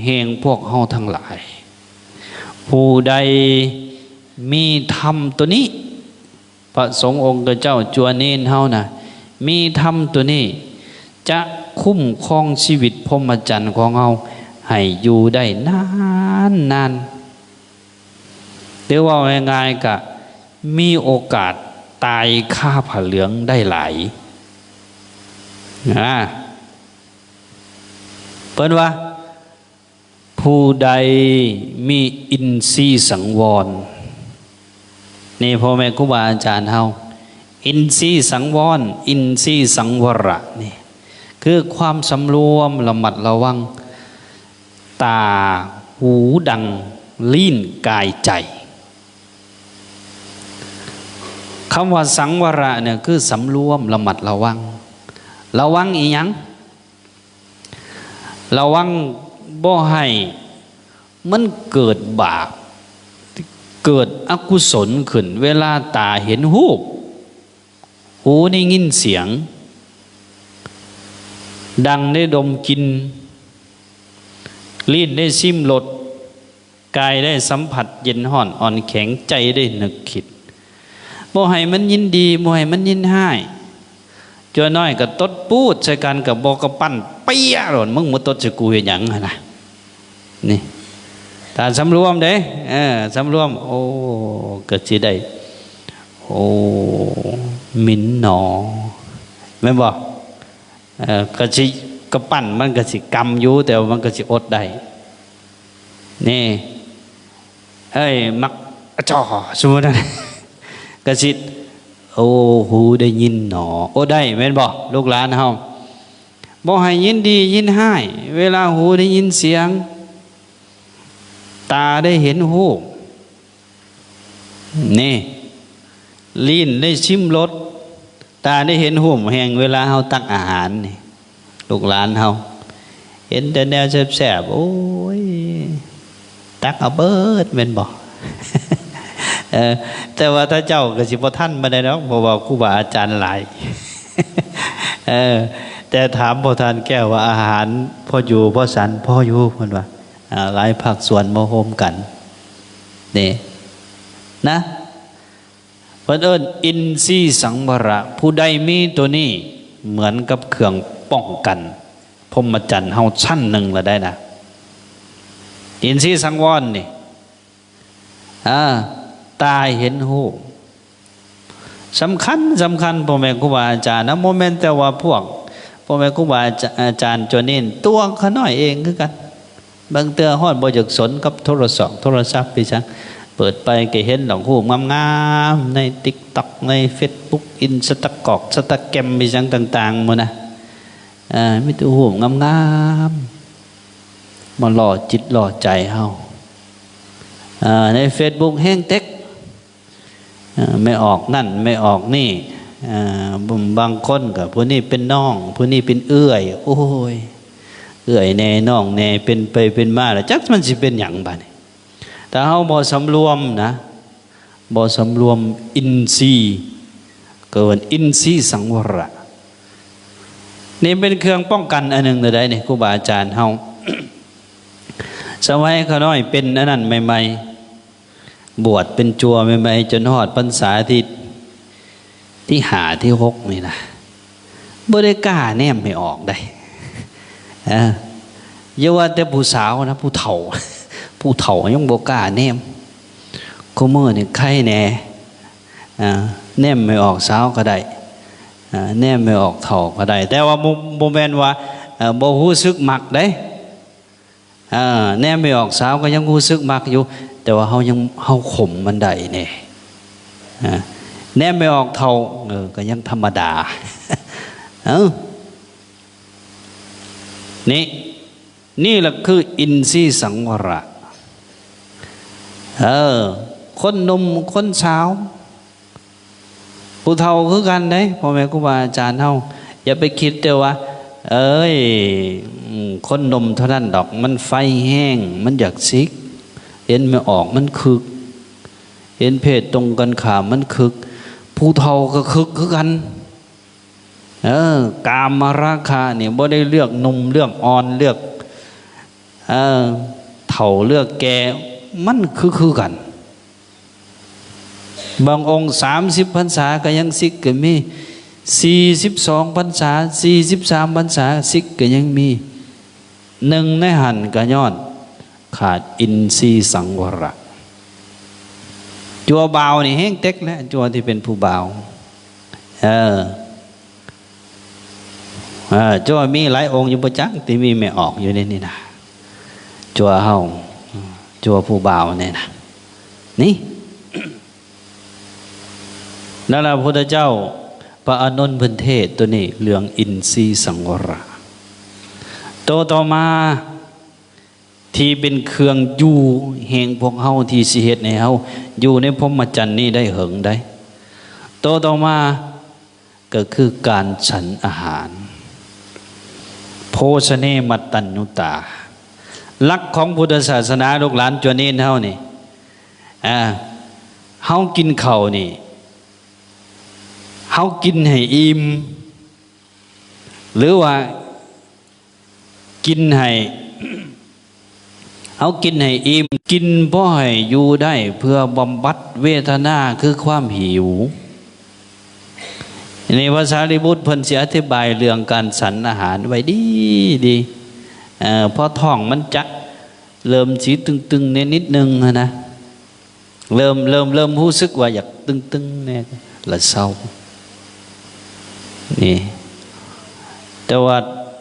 B: แห่งพวกเฮาทั้งหลายผู้ใดมีธรรมตัวนี้พระสงฆ์องค์เจ้าจวนเน้นเฮานะมีธรรมตัวนี้จะคุ้มครองชีวิตพรหมจรรย์ของเฮาให้อยู่ได้นานหรือว่าง่ายๆก็มีโอกาสตายฆ่าผ้าเหลืองได้หลายเปิ้นว่าผู้ใดมีอินทรีย์สังวรนี่พ่อแม่ครูบาอาจารย์เฮาอินทรีย์สังวรอินทรีย์สังวรนี่คือความสำรวมระมัดระวังตาหูดังลิ้นกายใจคำว่าสังวรเนี่ยคือสำรวมระมัดระวังอีหยังระวังบ่ให้มันเกิดบาปเกิดอกุศลขึ้นเวลาตาเห็นรูปหูได้ยินเสียงดังได้ดมกลิ่นลิ้นได้ชิมรสกายได้สัมผัสเย็นร้อนอ่อนแข็งใจได้นึกคิดบ่ให้มันยินดีบ่ให้มันยินร้ายจนน้อยก็ตดปูดใส่กันกับบ่กระปั้นเปี้ยหล่นมึงมาตดใส่กูเฮ็ดหยังหั่นน่ะนี่ถ้าสำรวมเด้สำรวมโอ้ก็สิได้โอ้มินหนอแม่นบ่ก็สิกระปั้นมันก็สิกำอยู่แต่มันก็สิอดได้นี่มักจ่อสมมุตินะก็สิโอ้หูได้ยินหนอโอ้ได้แม่นบ่ลูกหลานเฮาบ่ให้ยินดียินร้ายเวลาหูได้ยินเสียงตาได้เห็นรูปนี่ลิ้นได้ชิมรสตาได้เห็นรูปแห่งเวลาเฮาตักอาหารนี่ลูกหลานเฮาเห็นแต่แนวแซ่บๆโอ้ยตักเอาเบิดแม่นบ่ แต่ว่าถ้าเจ้าก็สิบ่ทันบ่ได้ดอกเพราะว่าครูบาอาจารย์หลาย แต่ถามพ่อท่านแก้วว่าอาหารพ่ออยู่พ่อสันพ่ออยู่เพิ่นว่า หลายภาคส่วนมาโฮมกันนี่นะเพิ่นเอิ้นอินทรีย์สังวรผู้ใดมีตัวนี้เหมือนกับเครื่องป้องกันพรหมจรรย์เฮาชั้นหนึ่งละได้นะอินทรีย์สังวรนี่ตาเห็นหูสำคัญพ่อแม่ครูบาอาจารย์นะโมเมนต์แต่ว่าพวกพ่อแม่ครูบาอาจารย์จนนี่ตัวเขาน้อยเองคือกันบางเตือฮอดบ่อยากสนกับโทรศัพท์ไปจังเปิดไปก็เห็นดอกหูงามๆใน TikTok ใน Facebook Instagram ไปจังต่างๆหมดนะมีแต่หูงามๆมาหล่อจิตหล่อใจเฮาใน Facebook แห้งเต็กไม่ออกนั่นไม่ออกนี่บางคนกับผู้นี้เป็นน้องผู้นี้เป็นเอื้อยโอ้ยเอื้อยแน่น้องแน่เป็นไปเป็นมาแล้วจักมันสิเป็นหยังบัดนี้แต่เฮาบ่สำรวมนะบ่สำรวมอินทรีย์เกินอินทรีย์สังวรนี่เป็นเครื่องป้องกันอันหนึ่งเลยได้นี่ครูบาอาจารย์เฮา สมัยเขาน้อยเป็นอันนั้นใหม่ๆบวชเป็นจัวใหม่ๆจนฮอดพรรษาที่5ที่6นี่นะบ่ได้กล้าแนมไม่ออกได้อย่าว่าแต่ผู้สาวนะผู้เฒ่ายังบ่กล้าแนมคุมื้อนี่ใครแน่แนมไม่ออกสาวก็ได้แนมไม่ออกเฒ่าก็ได้แต่ว่าบ่แม่นว่าบ่รู้สึกมักได้แนมไม่ออกสาวก็ยังรู้สึกมักอยู่แต่ว่าเฮาข่มมันได้แน่แนมไม่ออกเฒ่าก็ยังธรรมดานี่แหละคืออินทรีย์สังวรคนหนุ่มคนสาวผู้เฒ่าคือกันได้พ่อแม่ครูบาอาจารย์เฮาอย่าไปคิดแต่ว่าคนหนุ่มเท่านั้นดอกมันไฟแห้งมันอยากซิกเห็นไม่ออกมันคึกเห็นเพศตรงกันข้ามมันคึกผู้เฒ่าก็คึกคือกันกามราคะเนี่ยบ่ได้เลือกหนุ่มเลือกอ่อนเลือกเฒ่าเลือกแก่มันคือกันบางองค์30พรรษาก็ยังซิกก็มี42พรรษา43พรรษาซิกก็ยังมีหนึ่งในหันก็ย้อนขาดอินทรีย์สังวรจัวบ่าวนี่แห้งเต็กแล้วจัวที่เป็นผู้บ่าวจัวมีหลายองค์อยู่ประจักษ์ที่มีไม่ออกอยู่ในนี่นะจัวเฮาจัวผู้บ่าวเนี่ยนะนี่นั่นแหละพระพุทธเจ้าพระอานนท์เพิ่นเทศตัวนี้เรื่องอินทรีย์สังวรต่อมาที่เป็นเครื่องอยู่แห่งพวกเฮาที่สิเฮ็ดให้เฮาอยู่ในพรหมจรรย์นี้ได้เหิงได้ต่อมาก็คือการฉันอาหารโภชเนมัตตัญญูตาหลักของพุทธศาสนาลูกหลานจวนนี้เฮานี่เฮากินข้าวนี่เฮากินให้อิ่มหรือว่ากินให้เฮากินให้อิ่มกินเพื่อให้อยู่ได้เพื่อบำบัดเวทนาคือความหิวในภาษาลิบุตรเพิ่นสิอธิบายเรื่องการฉันอาหารไว้ดีพอท้องมันจะเริ่มสีตึงๆนิดนึงนะเริ่มรู้สึกว่าอยากตึงๆเนี่ยละเศร้านี่แต่ว่า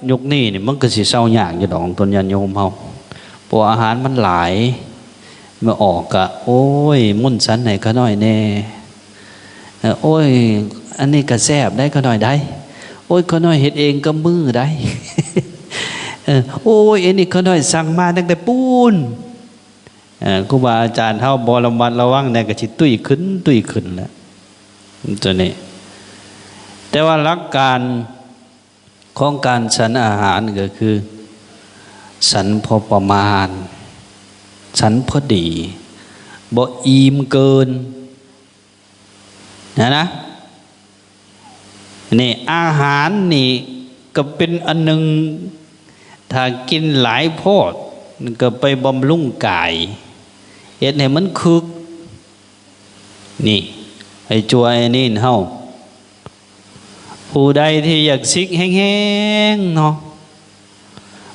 B: ยุคนี้นี่มันก็สิเศร้ายากอยู่ดอกต้นยันโยมเฮาเพราะอาหารมันหลายมาออกกะโอ้ยมุ่นสันไหนก็น้อยแน่โอ้ยอันนี้ก็แซ่บได้ก็น้อยได้โอ้ยก็น้อยเฮ็ดเองก็มือได้โอ้ยอันนี้ก็น้อยสั่งมาตั้งแต่ปูนครูบาอาจารย์เฮาบ่ระมัดระวังเนี่ยก็สิตุ้ยขึ้นแล้วตัวนี้แต่ว่าหลักการของการฉันอาหารก็คือฉันพอประมาณฉันพอดีบ่อิ่มเกินนะนี่อาหารนี่ก็เป็นอันหนึ่งถ้ากินหลายโพด ก็ไปบำรุงกายเฮ็ดให้มันคึกนี่ให้จัวไอ้นี่เฮาผู้ใดที่อยากซิกแห้งๆเนาะ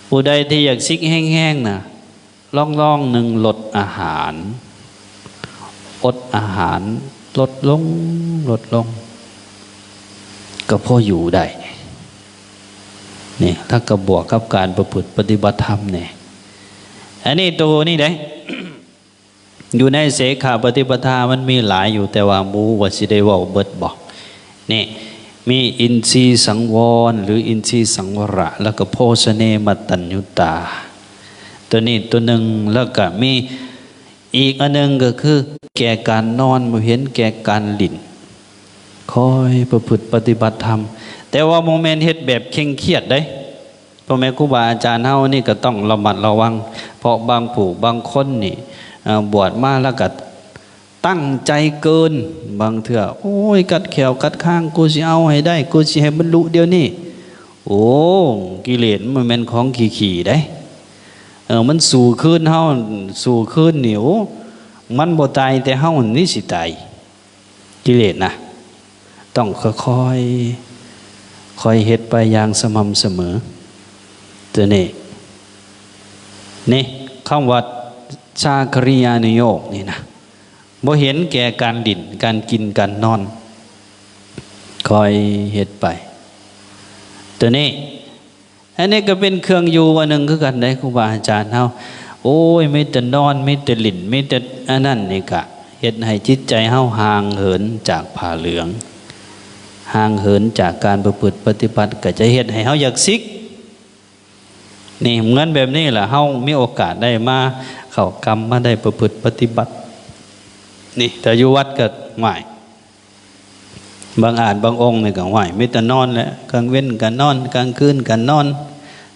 B: ผู้ใดที่อยากซิกแห้งๆน่ะลองหนึ่งลดอาหารอดอาหารลดลงก็พออยู่ได้นี่ถ้ากระบวกกับการประพฤติปฏิบัติธรรมเนี่ยอันนี้ตัวนี่ได้ อยู่ในเสขาปฏิปทามันมีหลายอยู่แต่ว่ามูว่าสิได้เว้าเบิดบอกนี่มีอินทรีย์สังวรหรืออินทรีย์สังวรแล้วก็โภชเนมัตตัญญุตาตัวนี้ตัวหนึ่งแล้วก็มีอีกอันหนึ่งก็คือแก่การนอนบ่เห็นแก่การหลิ่นคอยประพฤติปฏิบัติธรรมแต่ว่าโมเมนต์เฮ็ดแบบเคร่งเครียดได้พ่อแม่ครูบาอาจารย์เฮานี่ก็ต้องระมัดระวังเพราะบางผู้บางคนนี่บวชมาแล้วก็ตั้งใจเกินบางเถื่อโอ้ยกัดแขวกัดข้างกูสิเอาให้ได้กูสิให้บรรลุเดี๋ยวนี้โอ้กิเลสมันเป็นของขี่ได้มันสู่คืนเฮาสู่คืนเหนียวมันบ่ตายแต่เฮานี่สิตายกิเลสนะต้องค่อยเฮ็ดไปอย่างสม่ำเสมอตัวนี่คำว่าชาคริยานุโยคนี่นะบ่เห็นแก่การดิ่นการกินการนอนคอยเฮ็ดไปตัวนี้อันนี้ก็เป็นเครื่องอยู่อันหนึ่งคือกันได้ครูบาอาจารย์เฮาโอ้ยไม่แต่นอนไม่แต่หลิ่นไม่แต่อันนั้นนี่กะเฮ็ดให้จิตใจเฮาห่างเหินจากผ้าเหลืองห่างเหินจากการประพฤติปฏิบัติก็จะเฮ็ดให้เฮาอยากซิกนี่เหมือนแบบนี้แหละเฮามีโอกาสได้มาเข้ากรรมมาได้ประพฤติปฏิบัตินี่แต่อยู่วัดก็ไหวบางอาจบางองค์นี่ก็ไหวไม่แต่นอนแหละกลางเว้นก็นอนกลางคืนก็นอน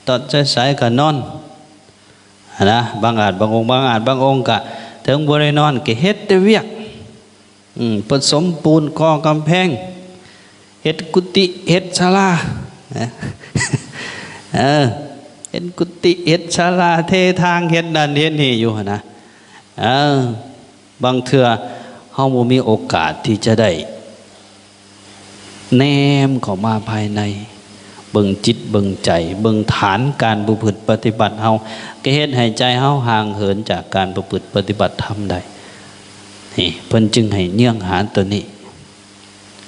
B: ตอนสายๆก็นอนนะบางอาจบางองค์บางอาจบางองค์ก็ถึงบ่ได้นอนก็เฮ็ดแต่เวียกผสมปูนก่อกำแพงเฮ็ดกุฏิเฮ็ดศาลาเฮ็ดกุฏิเฮ็ดศาลาเททางเฮ็ดนั่นเฮ็ดนี่อยู่นะบางเทื่อเฮาบ่มีโอกาสที่จะได้แนมเข้ามาภายในเบิ่งจิตเบิ่งใจเบิ่งฐานการประพฤติปฏิบัติเฮาก็เฮ็ดให้ใจเฮาห่างเหินจากการประพฤติปฏิบัติธรรมได้นี่เพิ่นจึงให้เนื่องหาตัวนี้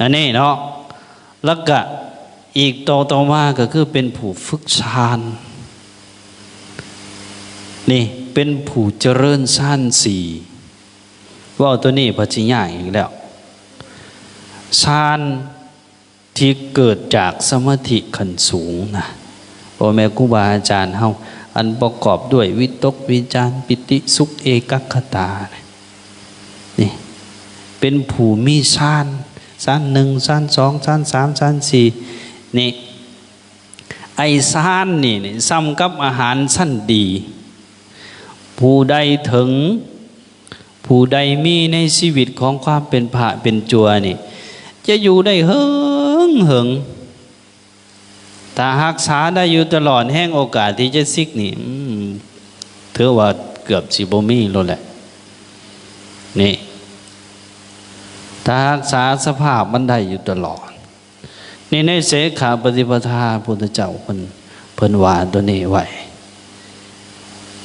B: อันนี้เนาะแล้วก็อีกต่อมาก็คือเป็นผู้ฝึกฌานนี่เป็นผู้เจริญฌานสี่ว่าตัวนี้ปัจจัยอย่างอีกแล้วฌานที่เกิดจากสมาธิขั้นสูงนะพ่อแม่ครูบาอาจารย์เฮาอันประกอบด้วยวิตกวิจารปิติสุขเอกัคตานี่เป็นผู้มีฌานหนึ่งฌานสองฌานสามฌานสี่นี่ไอฌานนี่ซ้ำกับอาหารชั้นดีผู้ใดถึงผู้ใดมีในชีวิตของความเป็นพระเป็นจัวนี่จะอยู่ได้เหิงถ้ารักษาได้อยู่ตลอดแห่งโอกาสที่จะซิกนี่ถือว่าเกือบสิบ่มีแล้วแหละนี่ถ้ารักษาสภาพมันได้อยู่ตลอดนี่ในเสขาปฏิปทาพุทธเจ้าเพิ่นว่าตัวนี้ไว้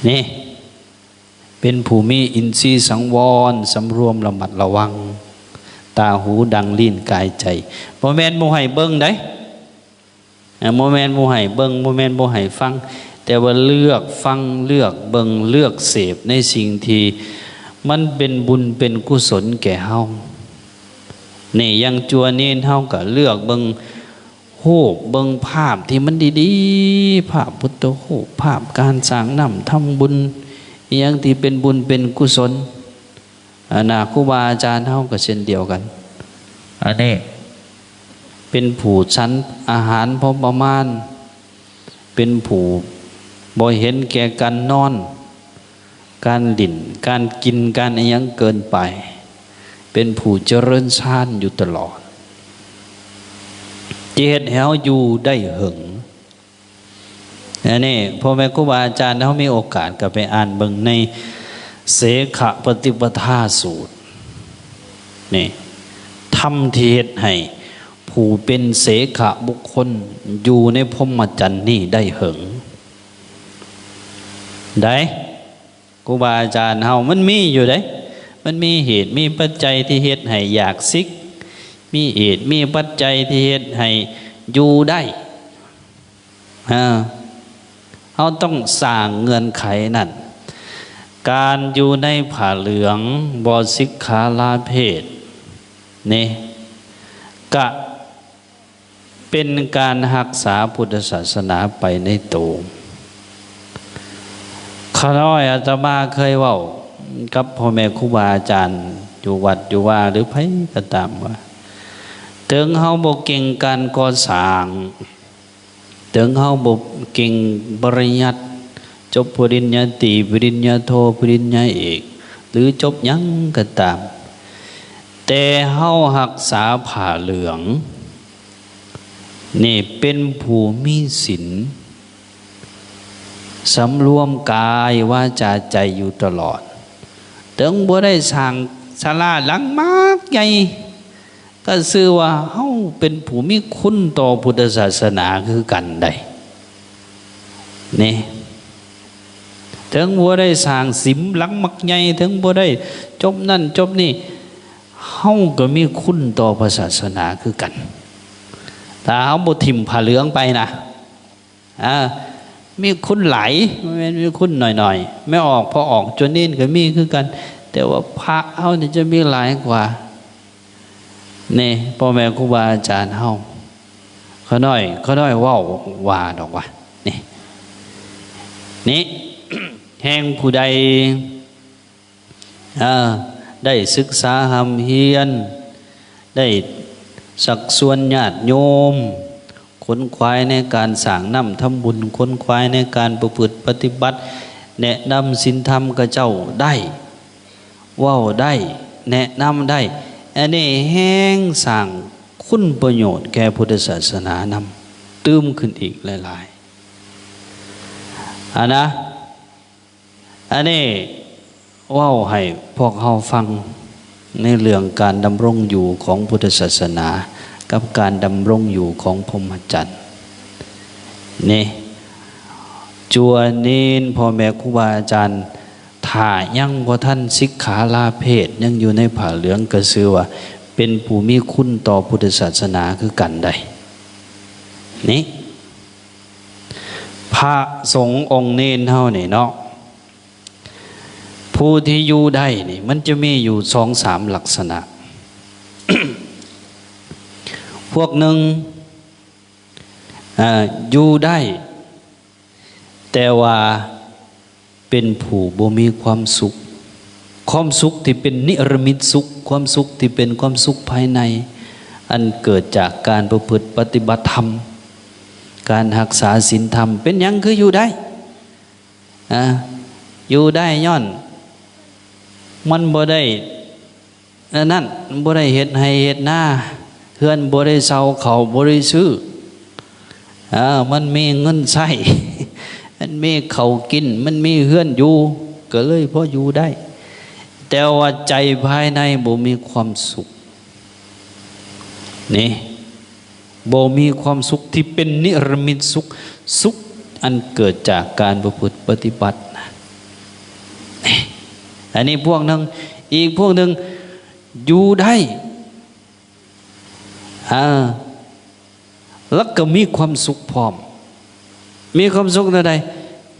B: นี่เป็นผู้มีอินทรีย์สังวรสำรวมระมัดระวังตาหูดังลิ้นกายใจโมเมนต์โมให้เบิ้งได้โมเมนต์โมให้เบิ้งโมเมนต์โมให้ฟังแต่ว่าเลือกฟังเลือกเบิ้งเลือกเสพในสิ่งที่มันเป็นบุญเป็นกุศลแก่เฮานี่ยังจัวเน้นเฮาก็เลือกเบิ้งรูปเบิ้งภาพที่มันดีๆภาพพุทธรูปภาพการสร้างน้ำทำบุญอย่างที่เป็นบุญเป็นกุศลครูบาอาจารย์เฮาก็เช่นเดียวกันอันนี้เป็นผู้ชั้นอาหารพอประมาณเป็นผู้บ่เห็นแก่การนอนการดิ่นการกินการอะไรยังเกินไปเป็นผู้เจริญฌานอยู่ตลอดจะเฮ็ดให้เฮาอยู่ได้หึง อันนี้พ่อแม่ครูบาอาจารย์เขามีโอกาสก็ไปอ่านเบิ่งในเสขปฏิปทาสูตรนี่ทำที่เฮ็ดให้ผู้เป็นเสขบุคคลอยู่ในพรหมจรรย์นี่ได้เหิงได้ครูบาอาจารย์เฮามันมีอยู่ได้มันมีเหตุมีปัจจัยที่เฮ็ดให้อยากซิกมีเหตุมีปัจจัยที่เฮ็ดให้อยู่ได้เราต้องสร้างเงื่อนไขนั่นการอยู่ในผ้าเหลืองบสิกขาลาเพศนี่ก็เป็นการรักษาพุทธศาสนาไปในตัวข้าน้อยอาตมาเคยเว้ากับพ่อแม่ครูบาอาจารย์อยู่วัดอยู่ว่าหรือไผก็ตามว่าถึงเฮาบ่เก่งการก่อสร้างถึงเฮาบ่เก่งปริญญาจบปริญญาตรีปริญญาโทปริญญาเอกหรือจบหยังก็ตามแต่เฮารักษาผ้าเหลืองนี่เป็นผู้มีศีลสำรวมกายวาจาใจอยู่ตลอดถึงบ่ได้สร้างศาลาหลังมากใหญ่ก็ชื่อว่าเฮาเป็นผู้มีคุณต่อพุทธศาสนาคือกันได้นี่ถึงบ่ได้สร้างสิมหลังมักใหญ่ถึงบ่ได้จบนั่นจบนี่เฮาก็มีคุณต่อพระศาสนาคือกันถ้าเฮาบ่ทิ่มผ้าเหลืองไปนะมีคุณหลายไม่มีคุณหน่อยๆไม่ออกพอออกจนนี่ก็มีคือกันแต่ว่าพระเฮานี่จะมีหลายกว่านี่พ่อแม่ครูบาอาจารย์เฮาเขาน้อยเว้าว่าดอกว่านี่ แห่งผู้ใดได้ศึกษาหำเฮียนได้สักส่วนญาติโยมขนขวายในการสร้างน้ำทำบุญขนขวายในการประพฤติปฏิบัติแนะนำศีลธรรมกับเจ้าได้เว้าได้แนะนำได้อันนี้แห้งสร้างคุณประโยชน์แก่พุทธศาสนานำตื้มขึ้นอีกหลายๆอันนี้เว้าให้พวกเราฟังในเรื่องการดำรงอยู่ของพุทธศาสนากับการดำรงอยู่ของพรหมจรรย์นี่จัวเน้นพ่อแม่ครูบาอาจารย์ถ้ายังบ่ท่านสิกขาลาเพศยังอยู่ในผ้าเหลืองก็ชื่อว่าเป็นผู้มีคุณต่อพุทธศาสนาคือกันได้นี่พระสงฆ์องค์เน้นเฮานี่เนาะผู้ที่อยู่ได้นี่มันจะมีอยู่ 2-3 ลักษณะ พวกหนึ่งอยู่ได้แต่ว่าเป็นผู้บ่มีความสุขความสุขที่เป็นนิรมิตสุขความสุขที่เป็นความสุขภายในอันเกิดจากการประพฤติปฏิบัติธรรมการรักษาศีลธรรมเป็นหยังคืออยู่ได้อยู่ได้ย้อนมันบ่ได้นั่นบ่ได้เฮ็ดให้เฮ็ดหน้าเฮือนบ่ได้เซาเขาบ่ได้ซื้อมันมีเงินใช้ มันมีเขากินมันมีเฮือนอยู่ก็เลยพออยู่ได้แต่ว่าใจภายในบ่มีความสุขนี่บ่มีความสุขที่เป็นนิรมิตสุขสุขอันเกิดจากการประพฤติปฏิบัติอันนี้พวกนึงอีกพวกนึงอยู่ได้แล้วก็มีความสุขพร้อมมีความสุขใด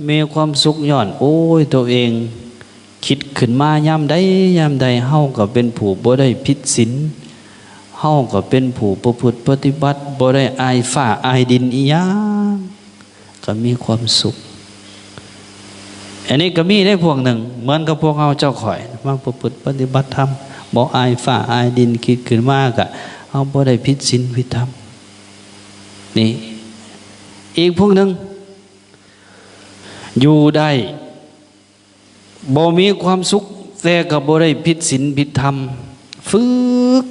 B: มีความสุขย้อนโอ้ยตัวเองคิดขึ้นมายามใดเฮาก็เป็นผู้บ่ได้ผิดศีลเฮาก็เป็นผู้ประพฤติปฏิบัติบ่ได้อายฟ้าอายดินอีหยังก็มีความสุขอันนี้ก็มีได้พวกหนึ่งเหมือนกับพวกเราเจ้าข่อยมาประพฤติปฏิบัติธรรมบ่อายฟ้าอายดินคิดขึ้นมากะเฮาบ่ได้ผิดศีลผิดธรรมนี่อีกพวกหนึ่งอยู่ได้บ่มีความสุขแต่ก็บ่ได้ผิดศีลผิดธรรมฝึก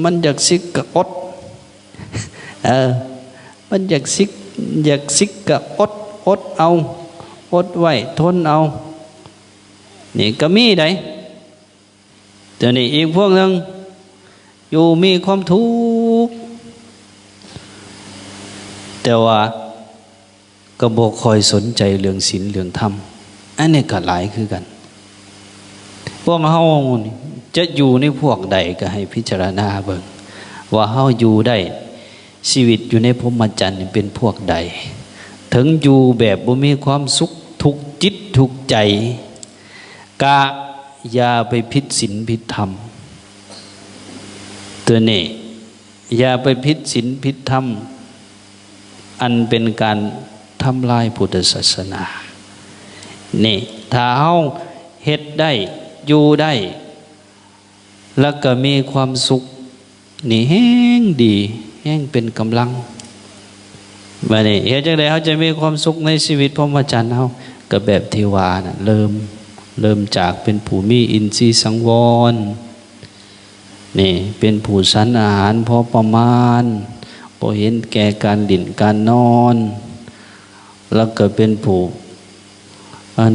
B: มันอยากสิกก็อดมันอยากสิกก็อด อดเอาอดไว้ทนเอานี่ก็มีได้แต่นี่อีกพวกหนึ่งอยู่มีความทุกข์แต่ว่าก็บ่คอยสนใจเรื่องศีลเรื่องธรรมอันนี้ก็หลายคือกันพวกเฮาจะอยู่ในพวกใดก็ให้พิจารณาเบิ่งว่าเฮาอยู่ได้ชีวิตอยู่ในพรหมจรรย์เป็นพวกใดถึงอยู่แบบบ่มีความสุขทุกจิตทุกใจกะอย่าไปผิดศีลผิดธรรมตัวนี้อย่าไปผิดศีลผิดธรรมอันเป็นการทำลายพุทธศาสนานี่ถ้าเฮาเฮ็ดได้อยู่ได้แล้วก็มีความสุขนี่แห้งดีแห้งเป็นกำลังบัดนี้เฮ็ดจังได๋เฮาจะมีความสุขในชีวิตพรหมจรรย์เฮาก็แบบที่ว่าน่ะเริ่มจากเป็นผู้มีอินทรีย์สังวรนี่เป็นผู้ฉันอาหารพอประมาณบ่เห็นแก่การดื่มการนอนแล้วก็เป็นผู้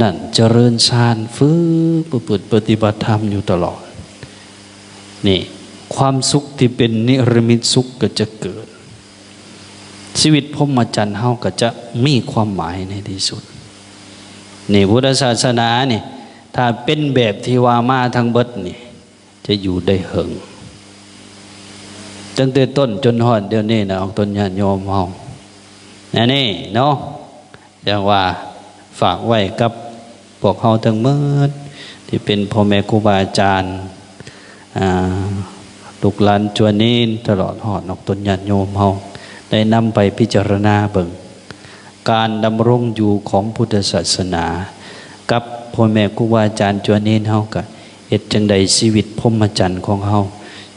B: นั่นเจริญฌานฝึกประพฤติปฏิบัติธรรมอยู่ตลอดนี่ความสุขที่เป็นนิรมิตสุขก็จะเกิดชีวิตพรหมจรรย์เฮาก็จะมีความหมายในที่สุดนี่พุทธศาสนานี่ถ้าเป็นแบบที่ว่ามาทั้งเบิดนี่จะอยู่ได้เหิงตั้งแต่ต้นจนฮอดเดี๋ยวนี้นะออกต้นญาติโยมเฮานี่เนาะอย่างว่าฝากไว้กับพวกเฮาทั้งหมดที่เป็นพ่อแม่ครูบาอาจารย์ลูกหลานจวนนี้ตลอดฮอดออกต้นญาติโยมเฮาได้นำไปพิจารณาเบิ่งการดำรงอยู่ของพุทธศาสนากับพ่อแม่ครูบาอาจารย์จวนนี้เฮาก็เฮ็ดจังใดชีวิตพรหมจรรย์ของเฮา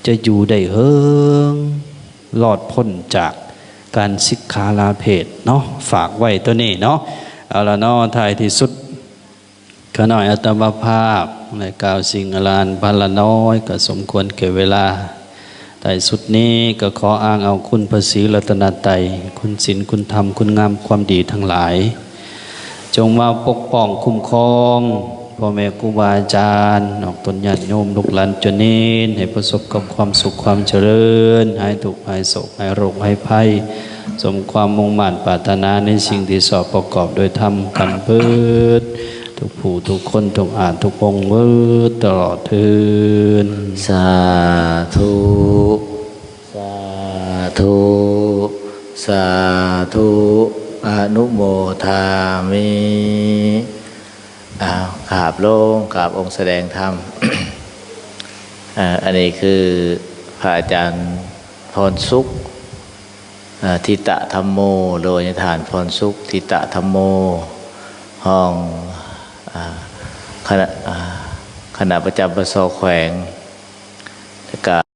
B: จะอยู่ได้เฮิงรอดพ้นจากการสิกขาลาเพศเนาะฝากไว้ตัวนี้เนาะเอาละเนาะท้ายที่สุดขอหน่อยอัตมาภาพในกล่าวสิ่งอลานพันละน้อยก็สมควรแก่เวลาท้ายสุดนี้ก็ขออ้างเอาคุณพระศรีรัตนตรัยคุณศีลคุณธรรมคุณงามความดีทั้งหลายจงมาปกป้องคุ้มครองพ่อแม่ครูบาอาจารย์ออกตนญาติโยมลูกหลานจนนี้ให้ประสบกับความสุขความเจริญหายทุกข์หายโศกหายโรคหายภัยสมความมุ่งมั่นปรารถนาในสิ่งที่สอบประกอบโดยธรรมกันเพิดทุกผู้ทุกคนทุกอาจทุกองค์เวิดตลอดเทิน
C: สาธุสาธุสาธุอนุโมทามิกราบลงกราบองค์แสดงธรรม อันนี้คือพระอาจารย์พรสุขทิตะธัมโมโดยฐานพรสุขทิตะธัมโมห้องคณะประจำประสอแขวง